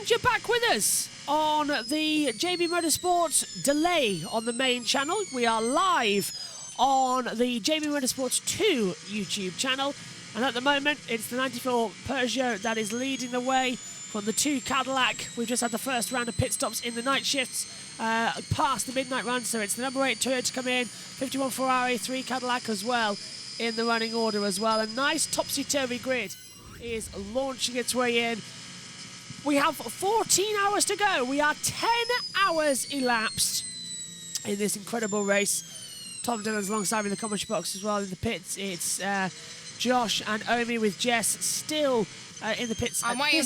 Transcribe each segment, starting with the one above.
And you're back with us on the JB Motorsports delay on the main channel. We are live on the JB Motorsports 2 YouTube channel. And at the moment, it's the 94 Peugeot that is leading the way from the 2 Cadillac. We've just had the first round of pit stops in the night shifts past the midnight run. So it's the number 8 Toyota come in, 51 Ferrari, 3 Cadillac as well in the running order as well. A nice topsy-turvy grid is launching its way in. We have 14 hours to go. We are 10 hours elapsed in this incredible race. Tom Dillon's alongside me in the commentary box as well in the pits. It's Josh and Omi with Jess still in the pits. I'm waiting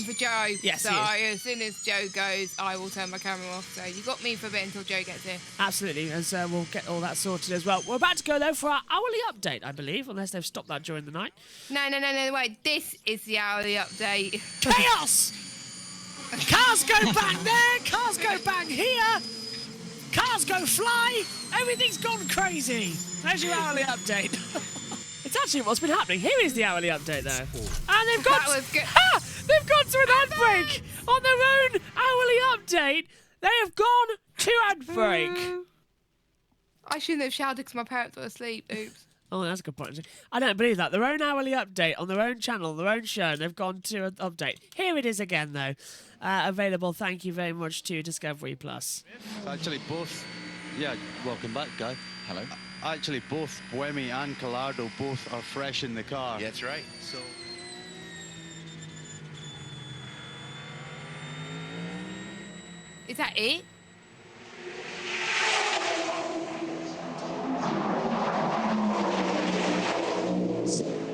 for Joe. Yes, so as soon as Joe goes, I will turn my camera off. So you got me for a bit until Joe gets here. Absolutely, and so we'll get all that sorted as well. We're about to go though for our hourly update, I believe, unless they've stopped that during the night. No, wait. This is the hourly update. Chaos! Cars go back there, cars go back here, cars go fly, everything's gone crazy. There's your hourly update. It's actually what's been happening. Here is the hourly update, though. And they've got they've gone to an ad break on their own hourly update. They have gone to ad break. I shouldn't have shouted because my parents were asleep. Oops. Oh, that's a good point. I don't believe that. Their own hourly update on their own channel, their own show, and they've gone to an update. Here it is again, though. Available, thank you very much, to Discovery Plus. Actually, both... Yeah, welcome back, Guy. Hello. Actually, both Buemi and Collardo both are fresh in the car. Yeah, that's right. So... Is that it?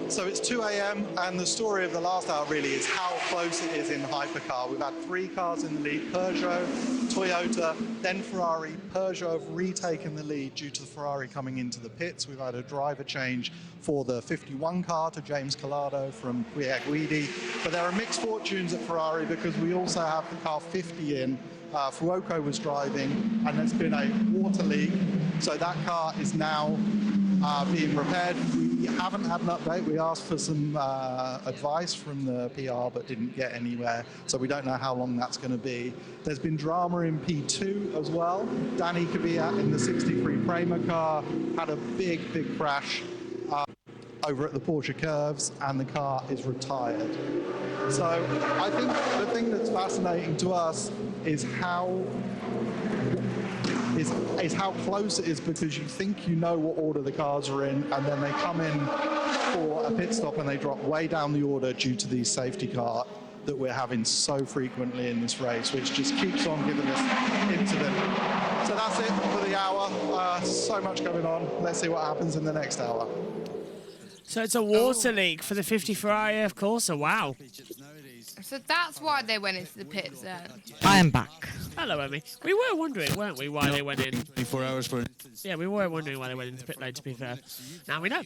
So it's 2 a.m. and the story of the last hour really is how close it is in hypercar. We've had 3 cars in the lead, Peugeot, Toyota, then Ferrari. Peugeot have retaken the lead due to the Ferrari coming into the pits. We've had a driver change for the 51 car to James Collardo from WEC. But there are mixed fortunes at Ferrari because we also have the car 50 in. Fuoco was driving and there's been a water leak. So that car is now being repaired. We haven't had an update. We asked for some advice from the PR but didn't get anywhere, so we don't know how long that's going to be. There's been drama in P2 as well. Danny Kvyat in the 63 Prema car had a big crash over at the Porsche Curves and the car is retired. So I think the thing that's fascinating to us is how close it is, because you think you know what order the cars are in and then they come in for a pit stop and they drop way down the order due to these safety car that we're having so frequently in this race, which just keeps on giving us incident. So that's it for the hour. So much going on. Let's see what happens in the next hour. So it's a water leak for the 50 Ferrari, of course. Oh, wow. So that's why they went into the pits then. I am back. Hello, Emmy. We were wondering, weren't we, why they went in? 24 hours for... Yeah, we were wondering why they went into pit lane, to be fair. Now we know.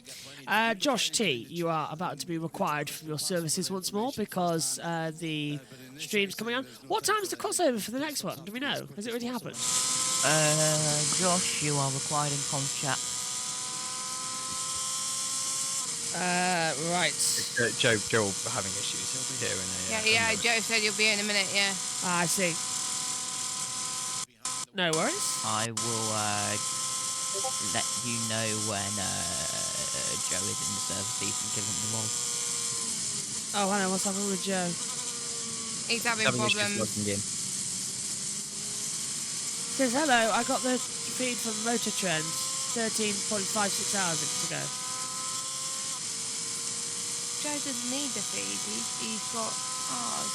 Josh T, you are about to be required from your services once more because the stream's coming on. What time's the crossover for the next one? Do we know? Has it already happened? Josh, you are required in comms chat. Right. Joe having issues. He'll be here in a... Yeah, Joe said you'll be in a minute, yeah. I see. No worries. I will let you know when Joe is in the services and give him the role. Oh, I know. What's happening with Joe? He's having issues problems. logging in. Says, hello, I got the feed from Motor Trend. 13.56 hours to go. Joe doesn't need the feed. He's got ours.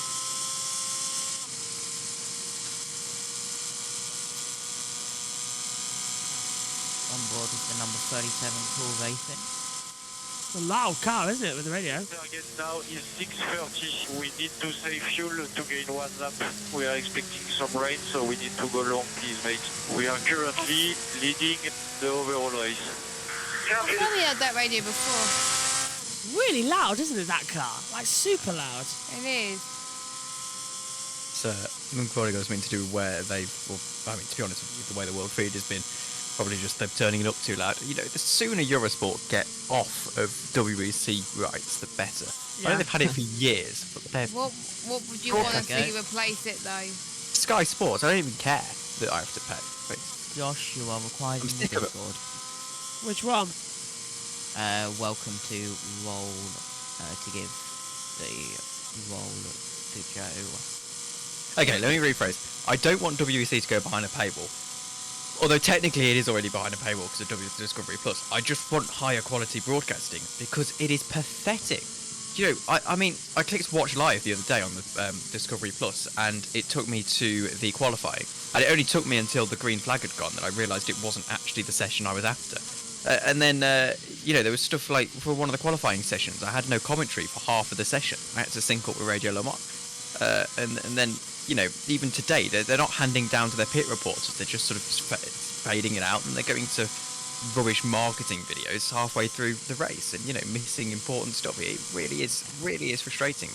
On board with the number 37 Tour Racing. It's a loud car, isn't it, with the radio? Target now is 6:30. We need to save fuel to gain 1 lap. We are expecting some rain, so we need to go long, please, mate. We are currently leading the overall race. I've probably heard that radio before. Really loud, isn't it, that car? Like, super loud. It is. So, probably got something to do with where they've... Well, I mean, to be honest with you, the way the world feed has been, probably just them turning it up too loud. You know, the sooner Eurosport get off of WEC rights, the better. I know they've had it for years, but they're What would you want to see replace it though? Sky Sports. I don't even care that I have to pay. But Josh, you are required in the sick of it. Discord. Which one? Welcome to roll to give the roll to Joe. Okay, let me rephrase. I don't want WEC to go behind a paywall. Although technically it is already behind a paywall because of Discovery Plus. I just want higher quality broadcasting because it is pathetic. You know, I mean, I clicked watch live the other day on the Discovery Plus, and it took me to the qualifying. And it only took me until the green flag had gone that I realised it wasn't actually the session I was after. And then, you know, there was stuff like, for one of the qualifying sessions, I had no commentary for half of the session. I had to sync up with Radio Le Mans. And then, you know, even today, they're not handing down to their pit reporters. They're just sort of fading it out, and they're going to rubbish marketing videos halfway through the race, and you know, missing important stuff. It really is frustrating.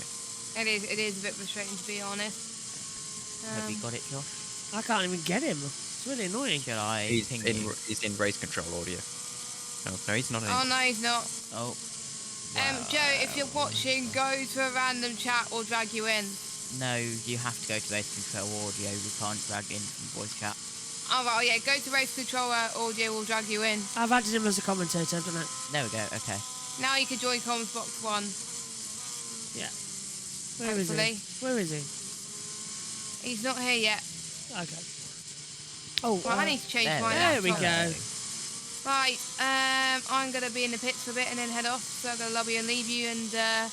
It is a bit frustrating, to be honest. Have you got it, Josh? I can't even get him. It's really annoying. Shall I ping you? He's in race control audio. No, he's not. Oh no, he's not. Oh. Joe, if you're watching, go to a random chat or drag you in. No, you have to go to race control audio. We can't drag in from voice chat. Oh, right, yeah, go to race control audio, we'll drag you in. I've added him as a commentator, haven't I? There we go, okay. Now you can join Comms Box 1. Yeah. Where is Hopefully. he? Where is he? He's not here yet. Okay. Oh, Well, I need to change my there we laptop. go. Right, I'm going to be in the pits for a bit and then head off. So I'm going to love you and leave you, and you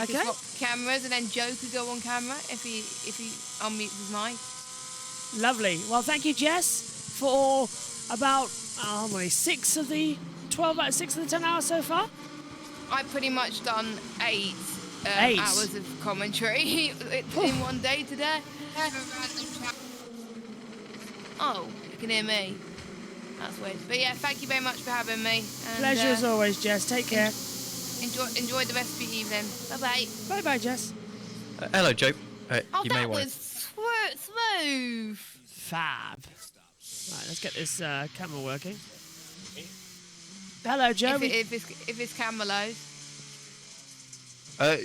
Okay. can swap cameras, and then Joe could go on camera if he unmutes his mic. Lovely. Well, thank you, Jess, for about, how many, 6 of the 10 hours so far? I've pretty much done 8 8 hours of commentary in one day today. Oh, you can hear me. That's weird. But yeah, thank you very much for having me. And, Pleasure as always, Jess. Take care. Enjoy the rest of your evening. Bye-bye. Bye-bye, Jess. Hello, Joe. Oh, you may that want was smooth. Fab. Right, let's get this camera working. Hello, Joe. If it's camera low.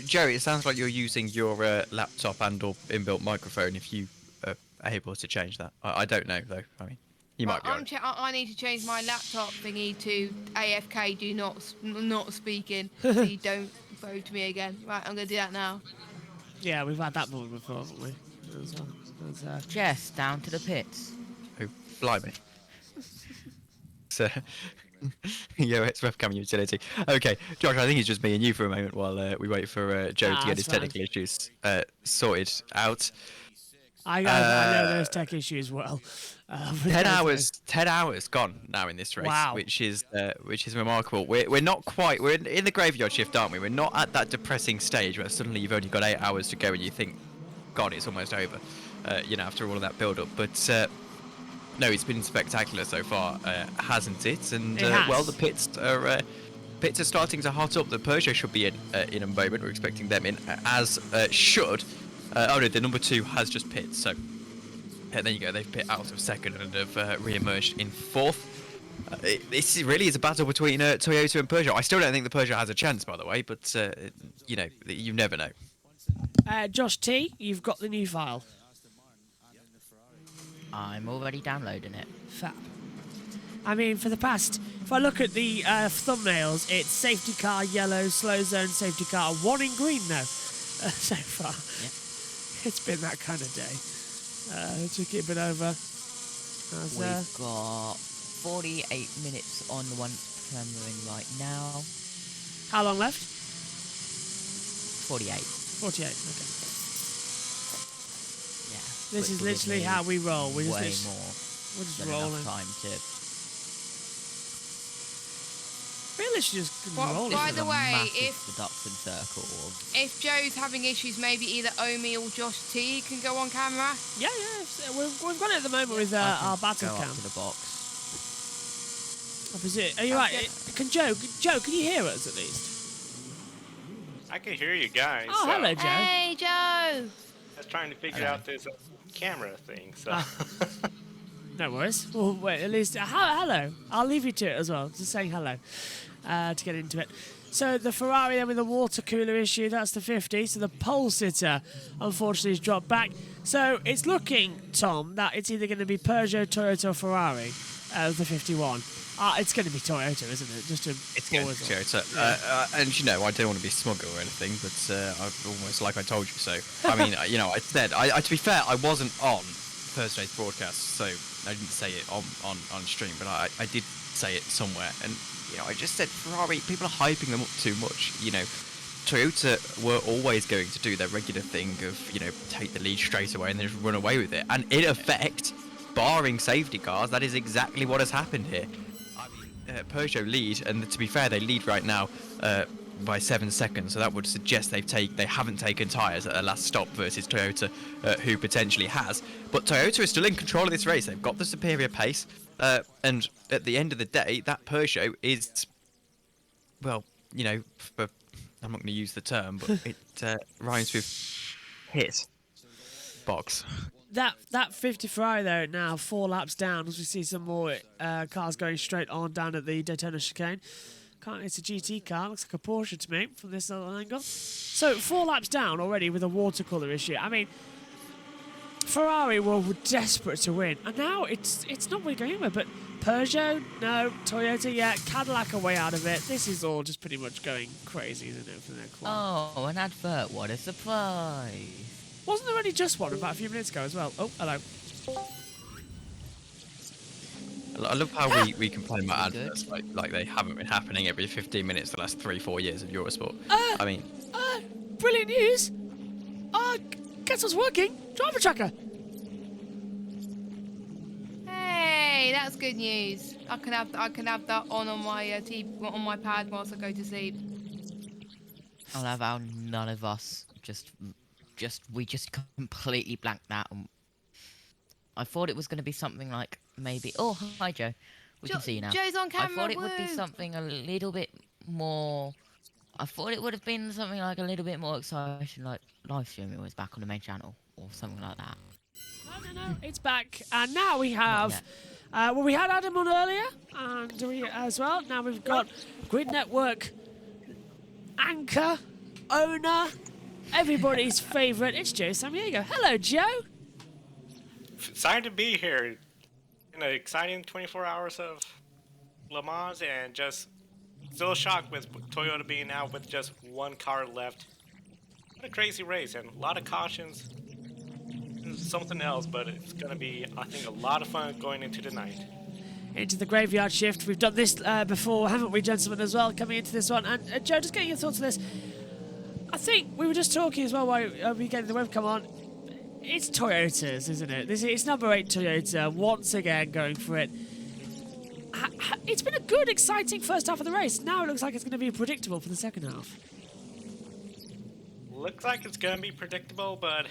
Joe, it sounds like you're using your laptop and/or inbuilt microphone. If you are able to change that, I don't know though. I mean, you might be. I need to change my laptop thingy to AFK. Do not speaking. So you don't vote me again. Right, I'm gonna do that now. Yeah, we've had that one before, haven't we? Jess, down to the pits. Oh, blimey. So, yeah, it's webcam utility. Okay, Josh, I think it's just me and you for a moment while we wait for Joe to get his technical issues sorted out. I know those tech issues well. 10 hours gone now in this race, wow. which is remarkable. We're not quite. We're in the graveyard shift, aren't we? We're not at that depressing stage where suddenly you've only got 8 hours to go and you think, God, it's almost over. You know, after all of that build-up. But no, it's been spectacular so far, hasn't it? And it has. well, the pits are starting to hot up. The Peugeot should be in a moment. We're expecting them in, as should. Oh no, the number 2 has just pit. So there you go. They've pit out of second and have re-emerged in fourth. This really is a battle between Toyota and Peugeot. I still don't think the Peugeot has a chance, by the way. But you know, you never know. Josh T, you've got the new file. I'm already downloading it. Fab. I mean, for the past, if I look at the thumbnails, it's safety car yellow, slow zone, safety car, 1 in green now. So far. Yep. It's been that kind of day. To keep it over. We've got 48 minutes on the one camera in right now. How long left? 48. 48, okay. Yeah. This is literally how we roll. We're way just more we're than rolling. enough time to. Really, just Well, rolling. by the way, massive production circle of if Joe's having issues, maybe either Omi or Josh T can go on camera. Yeah. We've got it at the moment with our battle go cam. up to the box. Opposite. Are you right? Can Joe, can you hear us at least? I can hear you guys. Oh, so hello, Joe. Hey, Joe. I was trying to figure out this camera thing. So No worries. Well, wait, at least hello. I'll leave you to it as well. Just saying hello to get into it. So the Ferrari then with the water cooler issue, that's the 50. So the pole sitter, unfortunately, has dropped back. So it's looking, Tom, that it's either going to be Peugeot, Toyota, or Ferrari, the 51. It's going to be Toyota, isn't it? Just to It's going to be Toyota. And, you know, I don't want to be smug or anything, but almost like I told you so. I mean, you know, I said, to be fair, I wasn't on Thursday's broadcast, so I didn't say it on stream, but I did say it somewhere. And, you know, I just said Ferrari, people are hyping them up too much. You know, Toyota were always going to do their regular thing of, you know, take the lead straight away and then just run away with it. And in effect, barring safety cars, that is exactly what has happened here. Peugeot lead, and to be fair, they lead right now by 7 seconds, so that would suggest they haven't taken tyres at their last stop versus Toyota, who potentially has. But Toyota is still in control of this race. They've got the superior pace, and at the end of the day, that Peugeot is, well, you know, I'm not going to use the term, but it rhymes with hit box. That 50 Ferrari there now 4 laps down as we see some more cars going straight on down at the Daytona chicane. It's a GT car, looks like a Porsche to me from this little angle. So 4 laps down already with a water cooler issue. I mean, Ferrari were desperate to win, and now it's not really going anywhere. But Peugeot, no. Toyota, yeah. Cadillac are way out of it. This is all just pretty much going crazy, isn't it, for their club? Oh, an advert! What a surprise! Wasn't there only just one about a few minutes ago as well? Oh, hello. I love how we complain about adverts like they haven't been happening every 15 minutes the last 3-4 years of Eurosport. I mean... brilliant news! Guess what's working? Driver tracker! Hey, that's good news. I can have that on my on my pad whilst I go to sleep. I love how none of us we just completely blanked that. I thought it was going to be something like maybe. Oh, hi Joe. We can see you now. Joe's on camera. I thought it would be something a little bit more. I thought it would have been something like a little bit more exciting, like live streaming was back on the main channel or something like that. No, it's back, and now we have. Well, we had Adam on earlier, and we as well. Now we've got Grid Network anchor, owner, everybody's favourite. It's Joe Samaniego. Hello, Joe. Excited to be here. In an exciting 24 hours of Le Mans, and just still shocked with Toyota being out with just one car left. What a crazy race, and a lot of cautions. Something else, but it's going to be, I think, a lot of fun going into the night. Into the graveyard shift. We've done this before, haven't we, gentlemen, as well, coming into this one. And Joe, just getting your thoughts on this. I think we were just talking as well while we get the webcam on. It's Toyotas, isn't it? It's number 8 Toyota, once again going for it. It's been a good, exciting first half of the race. Now it looks like it's going to be predictable for the second half. Looks like it's going to be predictable, but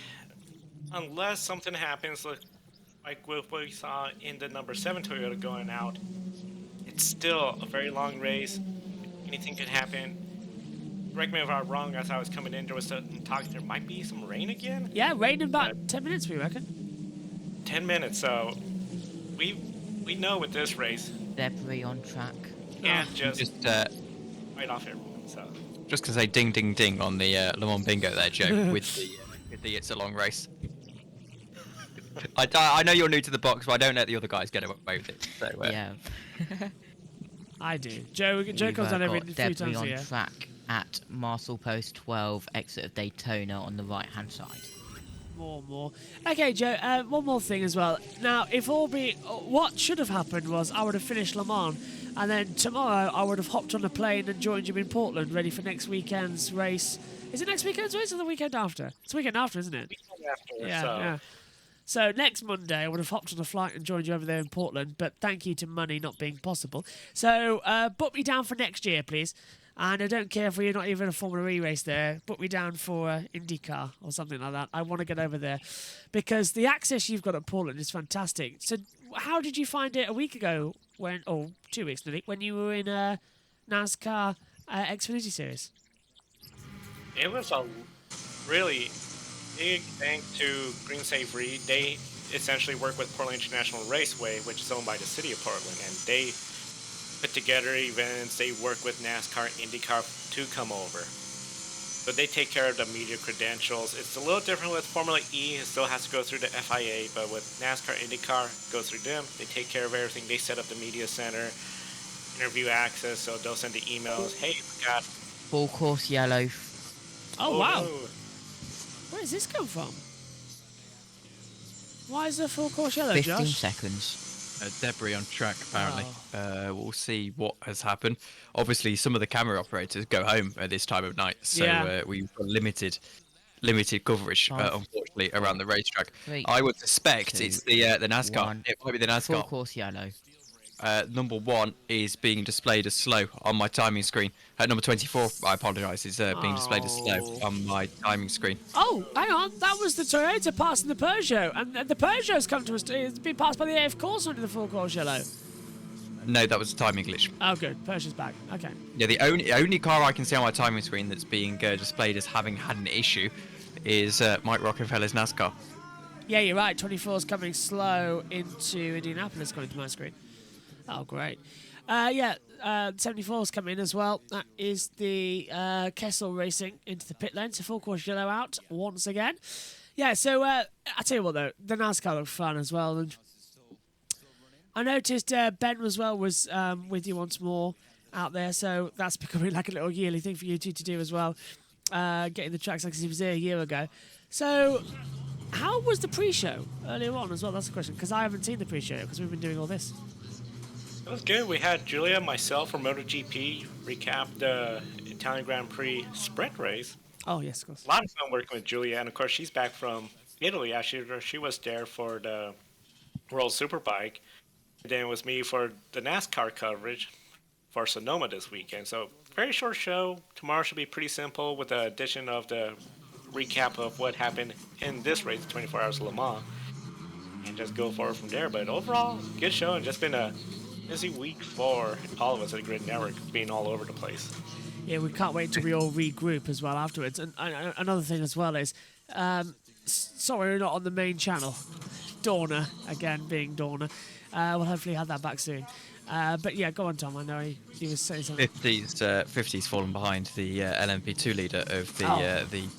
unless something happens, like what we saw in the number 7 Toyota going out, it's still a very long race. Anything could happen. Correct me if I'm wrong, as I was coming in, there was talk there might be some rain again. Yeah, rain in about 10 minutes, we reckon. 10 minutes, so we know with this race. Debris on track. And just right off everyone, so. Just to say ding ding ding on the Le Mans bingo there, Joe, with the it's a long race. I know you're new to the box, but I don't let the other guys get away with it. So, Yeah. I do. Joe comes on every few times a Debris year. on track at Marcel Post 12, exit of Daytona on the right-hand side. More. Okay, Joe, one more thing as well. Now, what should have happened was I would have finished Le Mans, and then tomorrow I would have hopped on a plane and joined you in Portland, ready for next weekend's race. Is it next weekend's race or the weekend after? It's the weekend after, isn't it? Yeah. So next Monday I would have hopped on a flight and joined you over there in Portland, but thank you to money not being possible. So book me down for next year, please. And I don't care if we're not even a Formula E race there. Put me down for IndyCar or something like that. I want to get over there because the access you've got at Portland is fantastic. So how did you find it a week ago 2 weeks nearly, when you were in NASCAR Xfinity Series? It was a really big thanks to Green Save Reed. They essentially work with Portland International Raceway, which is owned by the city of Portland, and they put together events. They work with NASCAR and IndyCar to come over. So they take care of the media credentials. It's a little different with Formula E. It still has to go through the FIA, but with NASCAR, IndyCar, goes through them. They take care of everything. They set up the media center, interview access, so they'll send the emails. Hey, we got... Full course yellow. Oh, wow. no. Where does this come from? Why is there full course yellow, 15 Josh? seconds. Debris on track, apparently. We'll see what has happened. Obviously, some of the camera operators go home at this time of night, so Yeah. we've got limited coverage, Five, unfortunately, around the racetrack. 3, I would suspect 2, it's the NASCAR. 1. It might be the Full NASCAR. course yellow. Number 1 is being displayed as slow on my timing screen. Number 24, I apologise, is being displayed as slow on my timing screen. Oh, hang on. That was the Toyota passing the Peugeot. And the Peugeot's come to us. It's been passed by the AF course under the full course yellow. No, that was a timing glitch. Oh, good. Peugeot's back. Okay. Yeah, the only car I can see on my timing screen that's being displayed as having had an issue is Mike Rockefeller's NASCAR. Yeah, you're right. 24's coming slow into Indianapolis, according to my screen. Oh, great. 74's come in as well. That is the Kessel Racing into the pit lane. So full course yellow out once again. Yeah, so I tell you what, though, the NASCAR looked fun as well. And I noticed Ben as well was with you once more out there. So that's becoming like a little yearly thing for you two to do as well. Getting the tracks like he was there a year ago. So how was the pre-show earlier on as well? That's the question, because I haven't seen the pre-show because we've been doing all this. It was good. We had Julia, myself from MotoGP recap the Italian Grand Prix sprint race. Oh, yes, of course. A lot of fun working with Julia, and of course she's back from Italy. Actually, she was there for the World Superbike. And then it was me for the NASCAR coverage for Sonoma this weekend. So very short show. Tomorrow should be pretty simple with the addition of the recap of what happened in this race, 24 Hours of Le Mans, and just go forward from there. But overall, good show, and just been a busy week for all of us at the Grid Network, being all over the place. Yeah, we can't wait till we all regroup as well afterwards. And another thing as well is, sorry we're not on the main channel. Dorna, again, being Dorna. We'll hopefully have that back soon. But yeah, go on, Tom. I know he was saying something. 50's fallen behind the LMP2 leader of the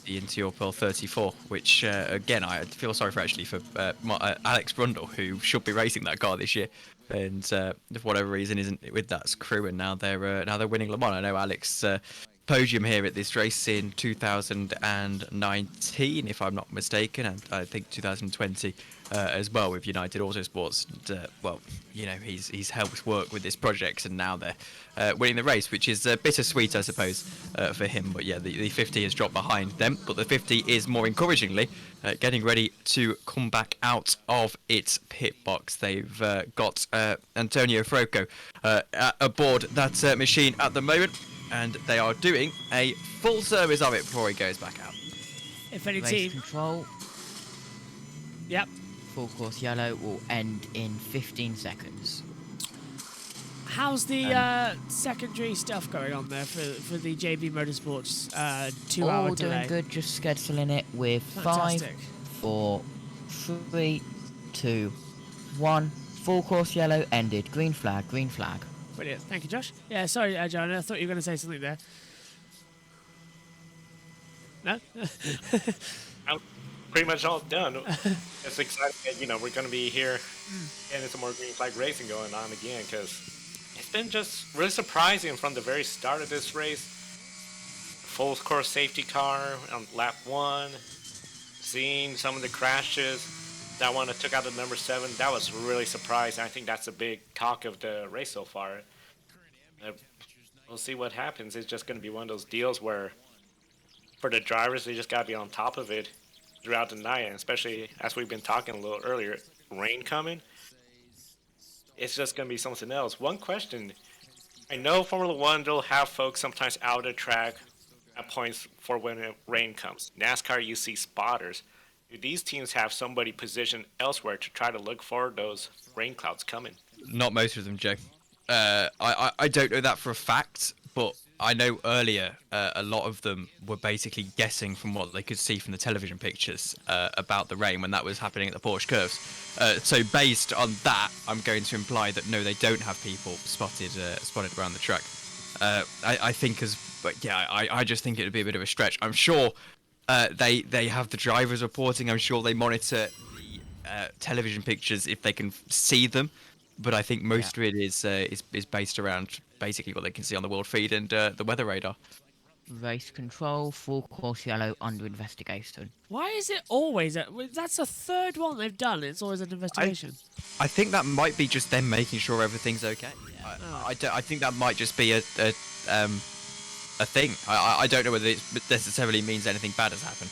Intior Pearl 34, which again I feel sorry for Alex Brundle, who should be racing that car this year, and for whatever reason isn't with that crew, and now they're winning Le Mans. I know Alex podium here at this race in 2019, if I'm not mistaken, and I think 2020 as well with United Autosports. And, well, you know, he's helped work with this project, and now they're winning the race, which is bittersweet, I suppose, for him. But yeah, the 50 has dropped behind them, but the 50 is more encouragingly getting ready to come back out of its pit box. They've got Antonio Frocco aboard that machine at the moment, and they are doing a full service of it before he goes back out. If any Race team... control. Yep. Full course yellow will end in 15 seconds. How's the secondary stuff going on there for the JB Motorsports 2-hour All delay? doing good, just scheduling it with Fantastic. 5, 4, 3, 2, 1. Full course yellow ended. Green flag, green flag. Brilliant. Thank you, Josh. Yeah, sorry, John. I thought you were going to say something there. No? I'm pretty much all done. It's exciting that, you know, we're going to be here and it's some more green flag racing going on again, because it's been just really surprising from the very start of this race. Full course safety car on lap 1, seeing some of the crashes. That one that took out the number 7, that was really surprising. I think that's a big talk of the race so far. We'll see what happens. It's just going to be one of those deals where for the drivers, they just got to be on top of it throughout the night, and especially as we've been talking a little earlier, rain coming. It's just going to be something else. One question, I know Formula One, they'll have folks sometimes out of the track at points for when rain comes. NASCAR, you see spotters. Do these teams have somebody positioned elsewhere to try to look for those rain clouds coming? Not most of them, Joe. I don't know that for a fact, but I know earlier a lot of them were basically guessing from what they could see from the television pictures about the rain when that was happening at the Porsche curves. So based on that, I'm going to imply that no, they don't have people spotted around the track. I think I just think it would be a bit of a stretch. I'm sure they have the drivers reporting. I'm sure they monitor the television pictures if they can see them. But I think most of it is based around basically what they can see on the world feed and the weather radar. Race control, full course yellow, under investigation. Why is it always? That's the third one they've done. It's always an investigation. I think that might be just them making sure everything's okay. I think that might just be a thing. I don't know whether it necessarily means anything bad has happened.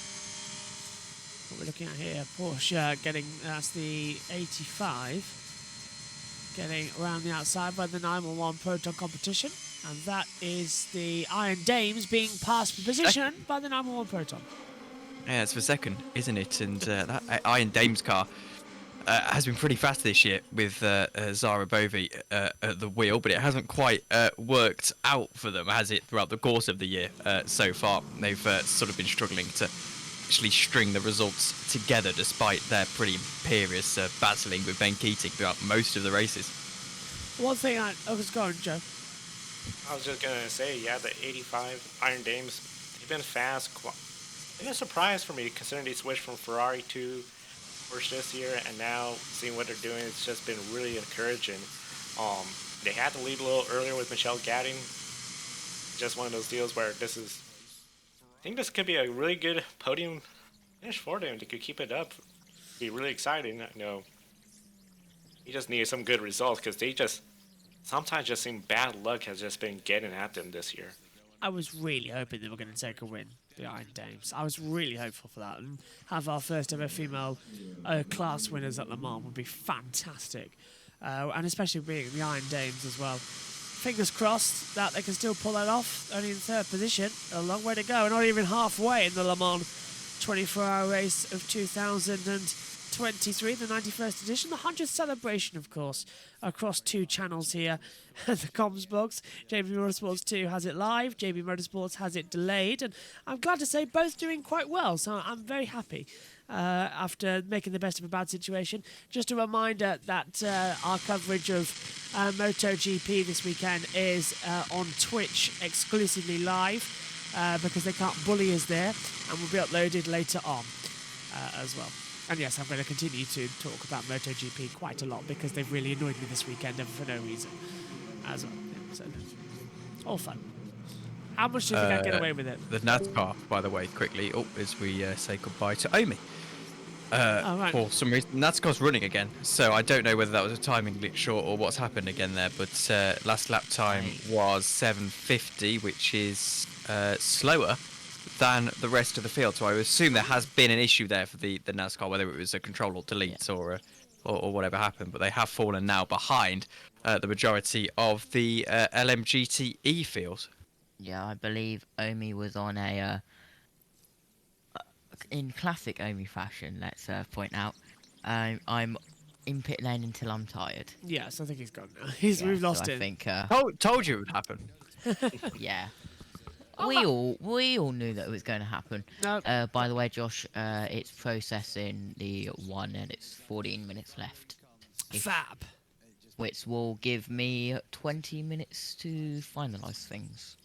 What we're looking at here, Porsche getting, that's the 85, getting around the outside by the 911 Proton competition, and that is the Iron Dames being passed for position by the 911 Proton. Yeah, it's for second, isn't it? And that Iron Dames car has been pretty fast this year with Zara Bovey at the wheel, but it hasn't quite worked out for them, has it, throughout the course of the year so far? They've sort of been struggling to actually string the results together, despite their pretty imperious battling with Ben Keating throughout most of the races. One thing I was going, Joe. I was just gonna say, yeah, the 85 Iron Dames, they've been fast. It's a surprise for me considering they switched from Ferrari to Porsche this year, and now seeing what they're doing, it's just been really encouraging. They had to lead a little earlier with Michelle Gadding. Just one of those deals where I think this could be a really good podium finish for them. They could keep it up. It'd be really exciting. I know he just needed some good results because they just sometimes just seem bad luck has just been getting at them this year. I was really hoping they were going to take a win, the Iron Dames. I was really hopeful for that, and have our first ever female class winners at Le Mans would be fantastic, and especially being the Iron Dames as well. Fingers crossed that they can still pull that off. Only in third position, a long way to go, and not even halfway in the Le Mans 24-hour race of 2023, the 91st edition, the 100th celebration, of course, across two channels here. The comms box, JB Motorsports 2 has it live, JB Motorsports has it delayed, and I'm glad to say both doing quite well, so I'm very happy. After making the best of a bad situation. Just a reminder that our coverage of MotoGP this weekend is on Twitch exclusively live because they can't bully us there, and will be uploaded later on as well. And yes, I'm going to continue to talk about MotoGP quite a lot because they've really annoyed me this weekend for no reason as well. Yeah, so all fun. How much do you think I get away with it? The NASCAR, by the way, quickly, as we say goodbye to Omi. Right. For some reason, NASCAR's running again, so I don't know whether that was a timing glitch or what's happened again there, but last lap time was 7:50, which is slower than the rest of the field, so I would assume there has been an issue there for the NASCAR, whether it was a control or delete or whatever happened, but they have fallen now behind the majority of the LMGTE field. Yeah, I believe Omi was on a in classic Omi fashion, let's point out, I'm in pit lane until I'm tired. Yes, I think he's gone now. We've lost so him. I think, Told you it would happen. yeah. We all knew that it was going to happen. No. By the way, Josh, it's processing the 1 and it's 14 minutes left. Fab. Which will give me 20 minutes to finalise things.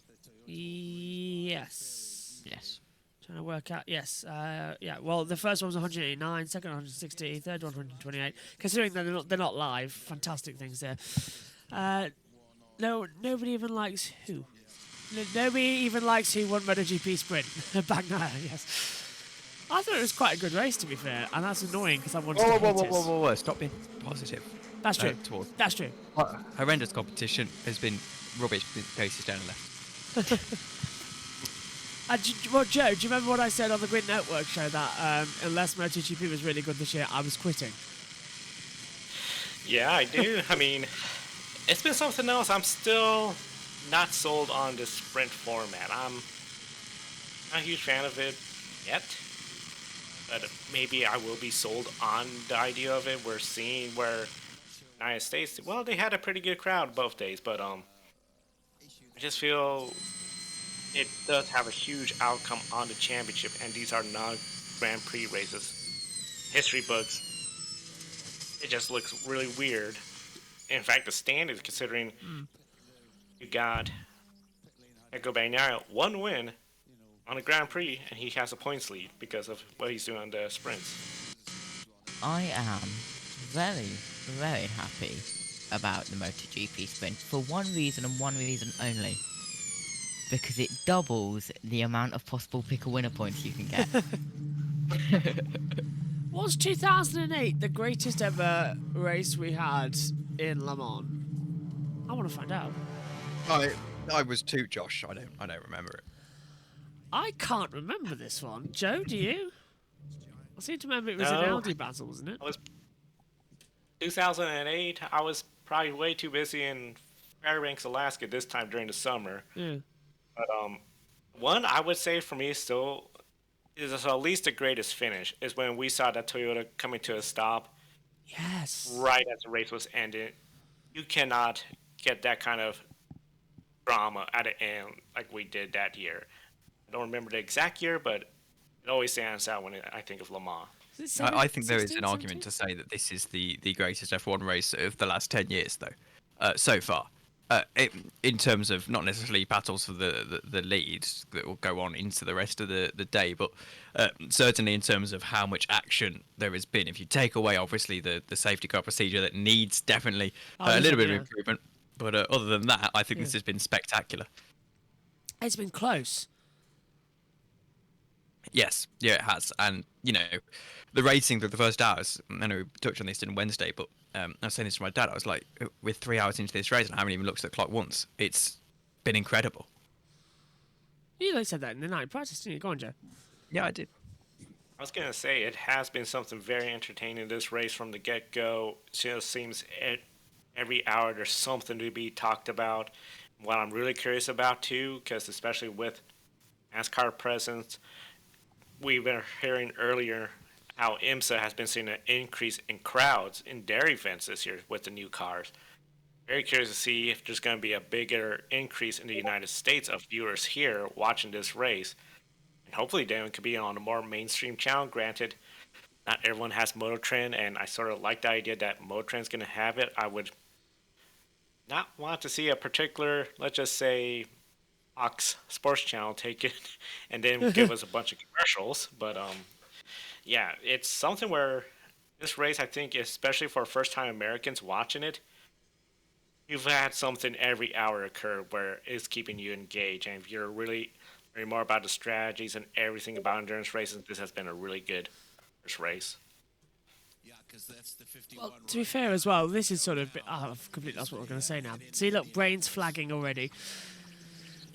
Yes. Yes. Trying to work out. Yes. Yeah. Well, the first one was 189, second 160, third one 128. Considering that they're not live, fantastic things there. No, nobody even likes who. Nobody even likes who won MotoGP Sprint. Bagnaia, yes. I thought it was quite a good race, to be fair, and that's annoying because I wanted to hate it. Whoa. Stop being positive. That's true. That's true. Horrendous competition has been rubbish. Paces down the left. Well, Joe, do you remember what I said on the Grid Network show that unless MotoGP was really good this year, I was quitting? Yeah, I do. I mean, it's been something else. I'm still not sold on this sprint format. I'm not a huge fan of it yet, but maybe I will be sold on the idea of it. We're seeing where United States, well, they had a pretty good crowd both days, but I just feel it does have a huge outcome on the championship, and these are not Grand Prix races. History books, it just looks really weird. In fact, the standings, considering you got Echo Bagnaia one win on a Grand Prix, and he has a points lead because of what he's doing on the sprints. I am very, very happy about the MotoGP sprint for one reason and one reason only. Because it doubles the amount of possible pick-a-winner points you can get. Was 2008 the greatest ever race we had in Le Mans? I want to find out. I was too, Josh. I don't remember it. I can't remember this one. Joe, do you? I seem to remember it was an No. Audi battle, wasn't it? I was 2008. I was probably way too busy in Fairbanks, Alaska this time during the summer. Yeah. But one I would say for me still is at least the greatest finish is when we saw that Toyota coming to a stop Yes. right as the race was ending. You cannot get that kind of drama at the end like we did that year. I don't remember the exact year, but it always stands out when I think of Le Mans. Is it I think there is 16, an argument 17? to say that this is the greatest F1 race of the last 10 years, though, so far. In terms of not necessarily battles for the lead that will go on into the rest of the day, but certainly in terms of how much action there has been. If you take away, obviously, the safety car procedure that needs definitely a little bit of improvement, but other than that, I think this has been spectacular. It's been close. Yes, yeah, it has. And, the racing through the first hours, I know we touched on this on Wednesday, but I was saying this to my dad, I was like, we're 3 hours into this race and I haven't even looked at the clock once. It's been incredible. You said that in the night practice, didn't you? Go on, Joe. Yeah, I did. I was going to say it has been something very entertaining this race from the get-go. It just seems every hour there's something to be talked about. What I'm really curious about, too, because especially with NASCAR presence, we've been hearing earlier how IMSA has been seeing an increase in crowds in their events this year with the new cars. Very curious to see if there's going to be a bigger increase in the United States of viewers here watching this race. And hopefully then it could be on a more mainstream channel. Granted, not everyone has MotoTrend, and I sort of like the idea that MotoTrend's going to have it. I would not want to see a particular, let's just say, Fox Sports Channel take it and then give us a bunch of commercials. But yeah, it's something where this race, I think, especially for first-time Americans watching it, you've had something every hour occur where it's keeping you engaged. And if you're really learning more about the strategies and everything about endurance races, this has been a really good first race. Well, to be fair as well, this is sort of... I've completely lost what I was going to say now. See, look, brain's flagging already.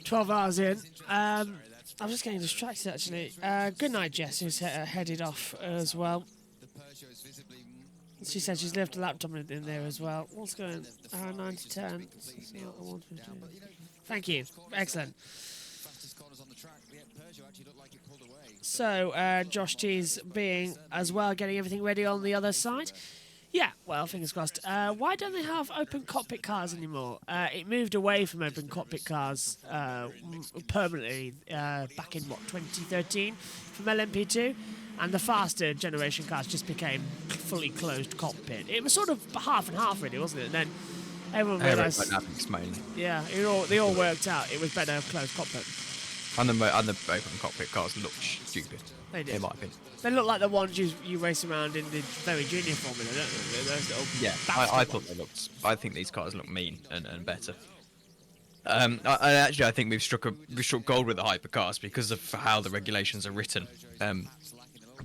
12 hours in. I'm just getting distracted, actually. Good night, Jess, who's headed off as well. She said she's left a laptop in there as well. What's going on? 9 to 10. Thank you. Excellent. So, Josh T's being as well, getting everything ready on the other side. Yeah, well, fingers crossed. Why don't they have open cockpit cars anymore? It moved away from open cockpit cars permanently back in, 2013 from LMP2? And the faster generation cars just became fully closed cockpit. It was sort of half and half, really, wasn't it? And then everyone realised... Aerodynamics mainly. Yeah, they all worked out. It was better closed cockpit. And the open cockpit cars look stupid. They did. In my opinion. They look like the ones you race around in the very junior formula, don't they? Those little Yeah, I thought they looked. I think these cars look mean and better. I think we've struck gold with the hypercars because of how the regulations are written.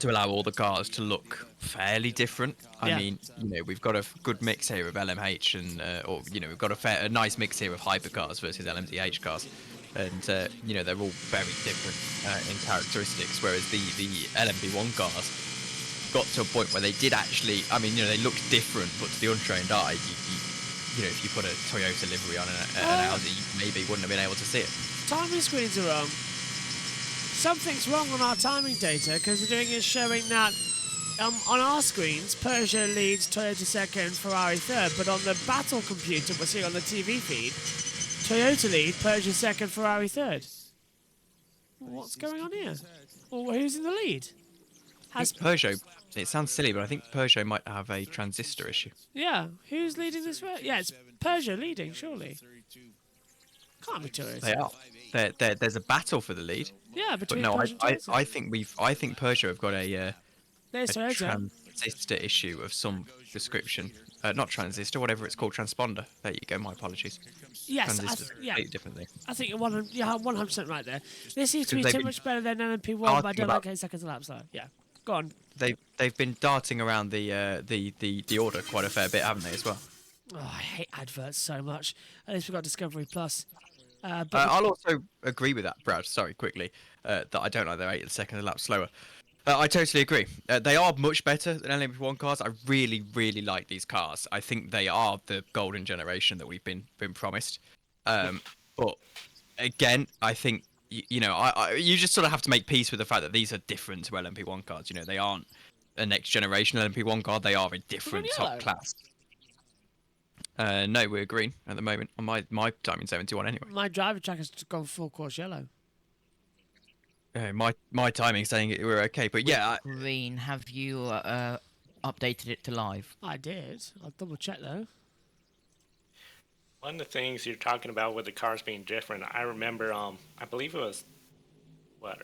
To allow all the cars to look fairly different. I mean, we've got a good mix here of LMH and, we've got a nice mix here of hypercars versus LMDH cars. And, they're all very different in characteristics, whereas the LMP1 cars got to a point where they did actually, they looked different, but to the untrained eye, if you put a Toyota livery on an Audi, you maybe wouldn't have been able to see it. Timing screens are wrong. Something's wrong on our timing data, considering it's showing that on our screens, Peugeot leads, Toyota second, Ferrari third, but on the battle computer we're seeing on the TV feed, Toyota lead, Peugeot second, Ferrari third. What's going on here? Well, who's in the lead? I think Peugeot. It sounds silly, but I think Peugeot might have a transistor issue. Yeah, who's leading this race? Yeah, it's Peugeot leading, surely. Can't be Toyota. They are. There's a battle for the lead. Yeah, But between no, Peugeot and Toyota. I think Peugeot have got a There's Toyota. transistor issue of some description. Not transistor, whatever it's called, transponder. There you go. My apologies. Yes, Transistor, yeah. completely different thing. I think you're 100% right there. This seems to be They've too been much better than LMP1 by talking don't like about- 8 seconds elapsed though. Yeah, go on. They've been darting around the order quite a fair bit, haven't they, as well? Oh, I hate adverts so much. At least we've got Discovery Plus. But I'll also agree with that, Brad. Sorry, quickly, that I don't like their 8 seconds elapsed slower. I totally agree. They are much better than LMP1 cars. I really, really like these cars. I think they are the golden generation that we've been promised. But again, I think you just sort of have to make peace with the fact that these are different to LMP1 cars. You know, they aren't a next generation LMP1 car. They are a different top yellow? class. No, we're green at the moment on my timing 71 anyway. my driver track has gone full course yellow. My timing saying we're okay, but yeah, Green, have you updated it to live? I did. I'll double check though. One of the things you're talking about with the cars being different, I remember, I believe it was,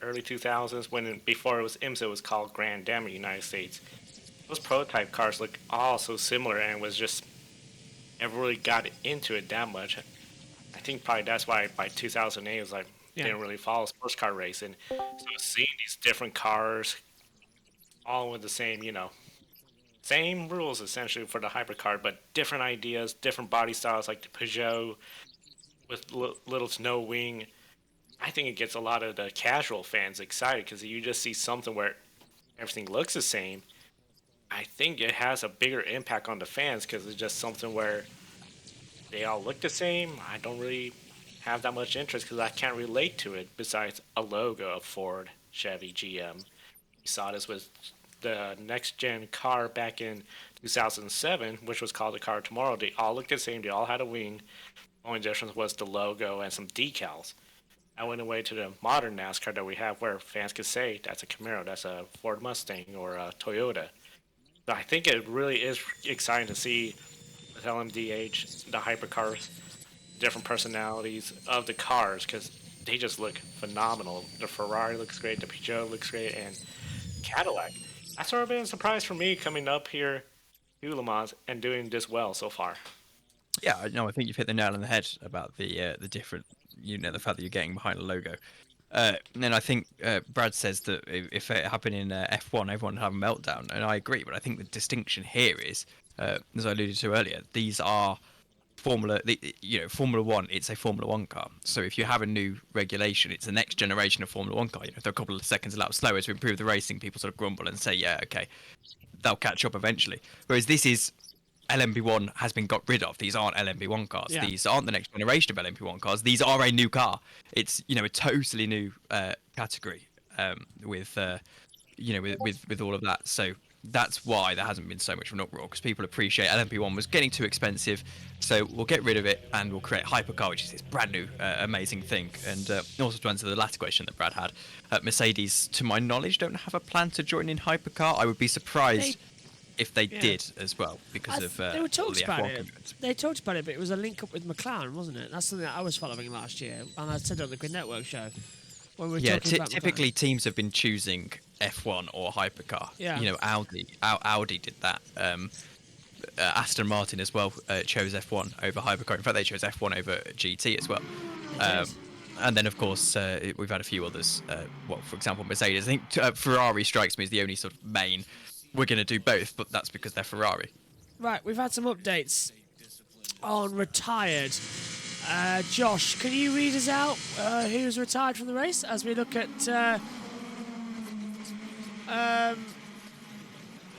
early 2000s, before it was IMSA, it was called Grand Am in the United States. Those prototype cars looked all so similar, and was just, never really got into it that much. I think probably that's why by 2008 it was like, didn't really follow sports car racing. So seeing these different cars, all with the same, same rules essentially for the hypercar, but different ideas, different body styles, like the Peugeot with little to no wing. I think it gets a lot of the casual fans excited because you just see something where everything looks the same. I think it has a bigger impact on the fans because it's just something where they all look the same. I don't really have that much interest because I can't relate to it besides a logo of Ford, Chevy, GM. We saw this with the next gen car back in 2007, which was called the Car of Tomorrow. They all looked the same. They all had a wing. The only difference was the logo and some decals. I went away to the modern NASCAR that we have where fans could say that's a Camaro, that's a Ford Mustang, or a Toyota. But I think it really is exciting to see with LMDH, the hypercars, different personalities of the cars because they just look phenomenal. The Ferrari looks great, the Peugeot looks great, and Cadillac. That's sort of been a surprise for me coming up here to Le Mans and doing this well so far. Yeah, no, I think you've hit the nail on the head about the different, the fact that you're getting behind a logo. And then I think Brad says that if it happened in F1, everyone would have a meltdown, and I agree. But I think the distinction here is, as I alluded to earlier, these are Formula One. It's a Formula One car. So if you have a new regulation, it's the next generation of Formula One car. If they're a couple of seconds elapsed slower to improve the racing, people sort of grumble and say, yeah, okay, they'll catch up eventually. Whereas this is LMP1 has been got rid of. These aren't LMP1 cars. Yeah. These aren't the next generation of LMP1 cars. These are a new car. It's a totally new category with all of that. So that's why there hasn't been so much of an uproar, because people appreciate LMP1 was getting too expensive, so we'll get rid of it and we'll create hypercar, which is this brand new amazing thing. And also to answer the last question that Brad had, Mercedes, to my knowledge, don't have a plan to join in hypercar. I would be surprised if they did as well, because of they were talked the about F1 it. commitments. They talked about it, but it was a link up with McLaren, wasn't it? That's something that I was following last year, and I said it on the Grid Network show when we were talking about typically teams have been choosing F1 or hypercar. Yeah. Audi did that. Aston Martin as well chose F1 over hypercar. In fact, they chose F1 over GT as well. And then, of course, we've had a few others. For example, Mercedes. I think Ferrari strikes me as the only sort of main. We're going to do both, but that's because they're Ferrari. Right, we've had some updates on retired. Josh, can you read us out who's retired from the race as we look at...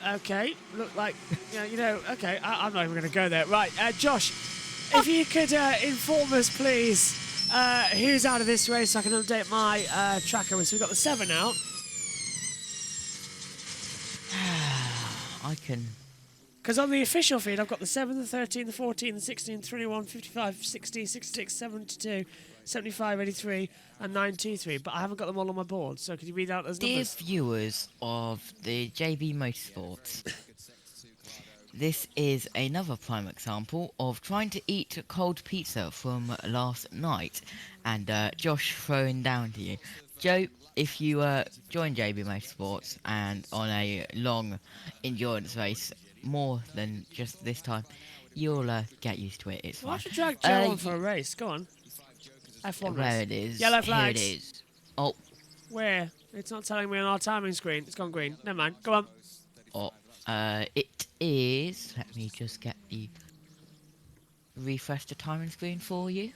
okay, look like... okay, I'm not even going to go there. Right, Josh, if you could inform us, please, who's out of this race so I can update my tracker. So we've got the 7 out. I can Because on the official feed, I've got the 7, the 13, the 14, the 16, 21, 55, 60, 66, 72, 75, 83, and 923. But I haven't got them all on my board. So could you read out those Dear numbers? viewers of the JB Motorsports, this is another prime example of trying to eat cold pizza from last night, and Josh throwing down to you. Joe, if you join JB Motorsports and on a long endurance race, more than just this time, you'll get used to it. It's Why fine. should drag Joe on for a race? Go on. F1 Where race. it is? Yellow Here flags. it is. Oh, Where? It's not telling me on our timing screen. It's gone green. Never mind. Go on. oh, it is. Let me just get the refresh the timing screen for you.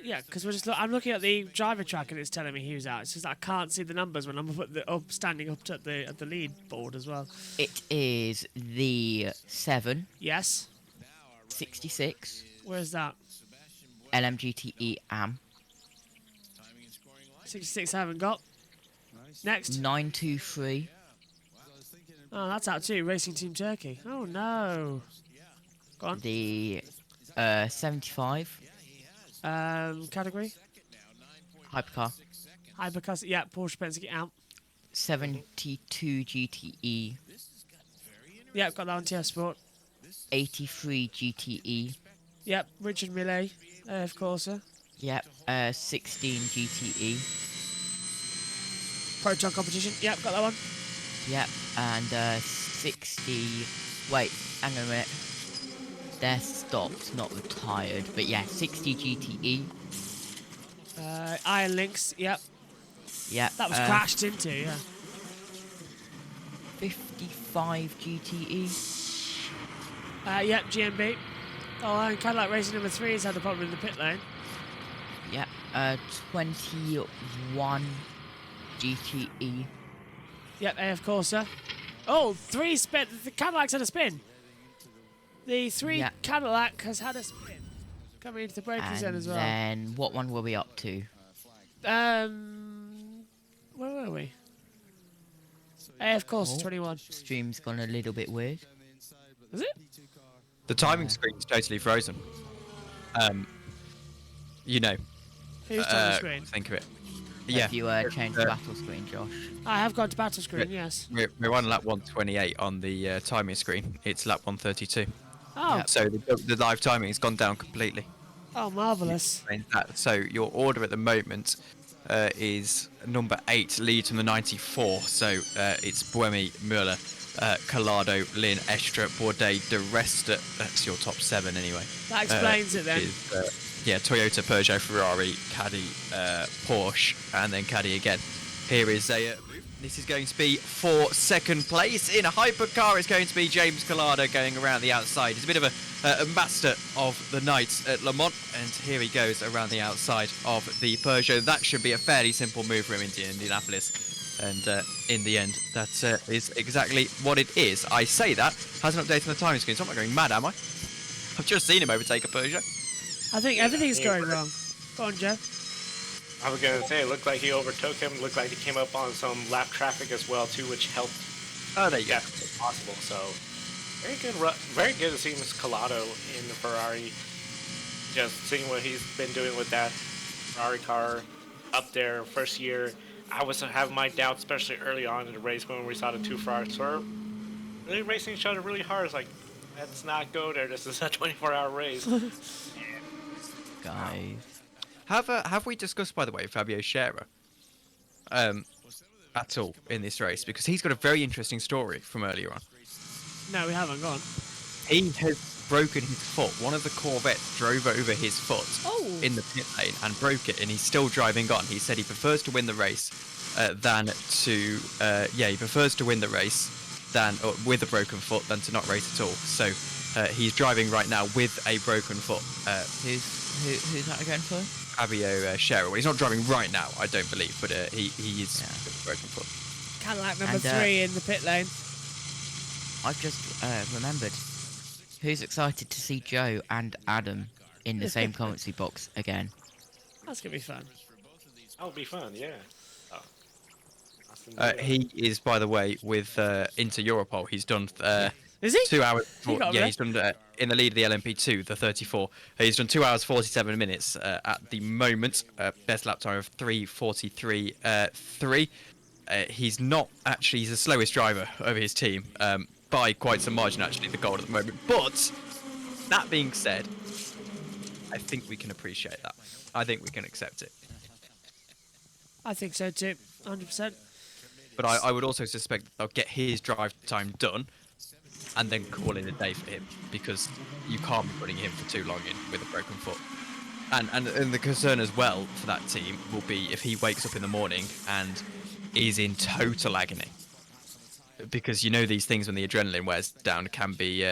Yeah, because I'm looking at the driver track and it's telling me who's out. It's just I can't see the numbers when I'm standing up at the lead board as well. It is the 7, Yes. 66 Where's that? LMGTE AM 66 I haven't got. Next. 923 Oh, that's out too. Racing Team Turkey. Oh no. Go on. the 75 Category. Hypercar Hypercar. Yeah, Porsche Penske out. 72 GTE Yeah, got that on TF Sport. 83 GTE. Yep, Richard Millet, of course, sir. Yep, 16 GTE. Proton competition. Yep, got that one. Yep, and 60. Wait, hang on a minute. They're stopped, not retired. But yeah, 60 GTE. Iron Links. Yep, Yep. that was crashed into. Yeah. 55 GTE. Yep, GMB. Oh, and Cadillac Racing number 3 has had a problem in the pit lane. Yep, 21 GTE. Yep, AF Corsa. Oh, 3 spin. The Cadillac's had a spin. The 3 Yeah. Cadillac has had a spin. Coming into the braking zone And as well. then what one were we up to? Where were we? AF Corsa Oh. 21. Stream's gone a little bit weird. Is it? The timing screen's totally frozen. You know. Who's on the screen? Think of it. Have you changed the battle screen, Josh? I have gone to battle screen, yes. We're on lap 128 on the timing screen. It's lap 132. Oh, So the live timing has gone down completely. oh, marvellous. So your order at the moment is number 8, leads from the 94. So it's Buemi, Muller, Collado, Lynn, Estra, Bourdais, De Resta. That's your top 7 anyway. That explains it then. Yeah, Toyota, Peugeot, Ferrari, Caddy, Porsche, and then Caddy again. Here is a. This is going to be for second place in a hypercar. It's going to be James Collado going around the outside. He's a bit of a master of the night at Le Mans, and here he goes around the outside of the Peugeot. That should be a fairly simple move for him into Indianapolis, and in the end, that is exactly what it is. I say that hasn't updated the timing screen, so I'm not going mad, am I? I've just seen him overtake a Peugeot. I think everything's going wrong. Go on, Joe. I was gonna say, it looked like he overtook him. Looked like he came up on some lap traffic as well too, which helped. Oh, there you go. If possible. So very good. Very good to see Mr. Collado in the Ferrari. Just seeing what he's been doing with that Ferrari car up there, first year. I was having my doubts, especially early on in the race when we saw the 2 Ferraris. So really racing each other really hard. It's like, let's not go there. This is a 24-hour race. Guys. Have we discussed, by the way, Fabio Scherer at all in this race? Because he's got a very interesting story from earlier on. No, we haven't. Go on. He has broken his foot. One of the Corvettes drove over his foot in the pit lane and broke it, and he's still driving on. He said he prefers to win the race than to he prefers to win the race with a broken foot than to not race at all. So he's driving right now with a broken foot. Who's that again for? Fabio Scherer. Well, he's not driving right now, I don't believe, but he is with a broken foot. Cadillac number And, 3 in the pit lane. I've just remembered. Who's excited to see Joe and Adam in the same commentary box again? That's going to be fun. That would be fun, yeah. Oh. He is, by the way, with Inter Europol. He's done Is he? 2 hours. He got over He's done in the lead of the LMP2, the 34. He's done 2 hours 47 minutes at the moment. Best lap time of 3:43.3. He's not actually he's the slowest driver over his team by quite some margin. Actually, the gold at the moment. But that being said, I think we can appreciate that. I think we can accept it. I think so too, 100%. But I would also suspect that they'll get his drive time done and then call it a day for him, because you can't be putting him for too long in with a broken foot. And the concern as well for that team will be if he wakes up in the morning and is in total agony. Because you know these things, when the adrenaline wears down, can be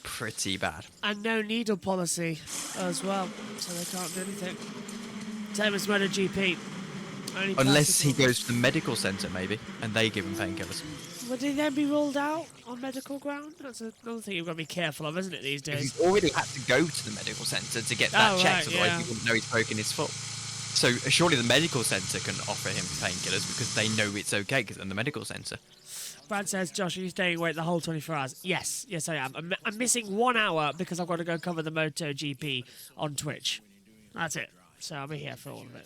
pretty bad. And no needle policy as well, so they can't do anything. Same as MotoGP. Only Unless he practical. goes to the medical centre, maybe, and they give him painkillers. Would he then be ruled out on medical ground? That's another thing you've got to be careful of, isn't it, these days? He's already had to go to the medical centre to get that Oh, checked, right, otherwise yeah. he wouldn't know he's broken his foot. So surely the medical centre can offer him painkillers because they know it's okay, because they're in the medical centre. Brad says, Josh, are you staying awake the whole 24 hours? Yes, I am. I'm missing 1 hour because I've got to go cover the MotoGP on Twitch. That's it. So I'll be here for all of it.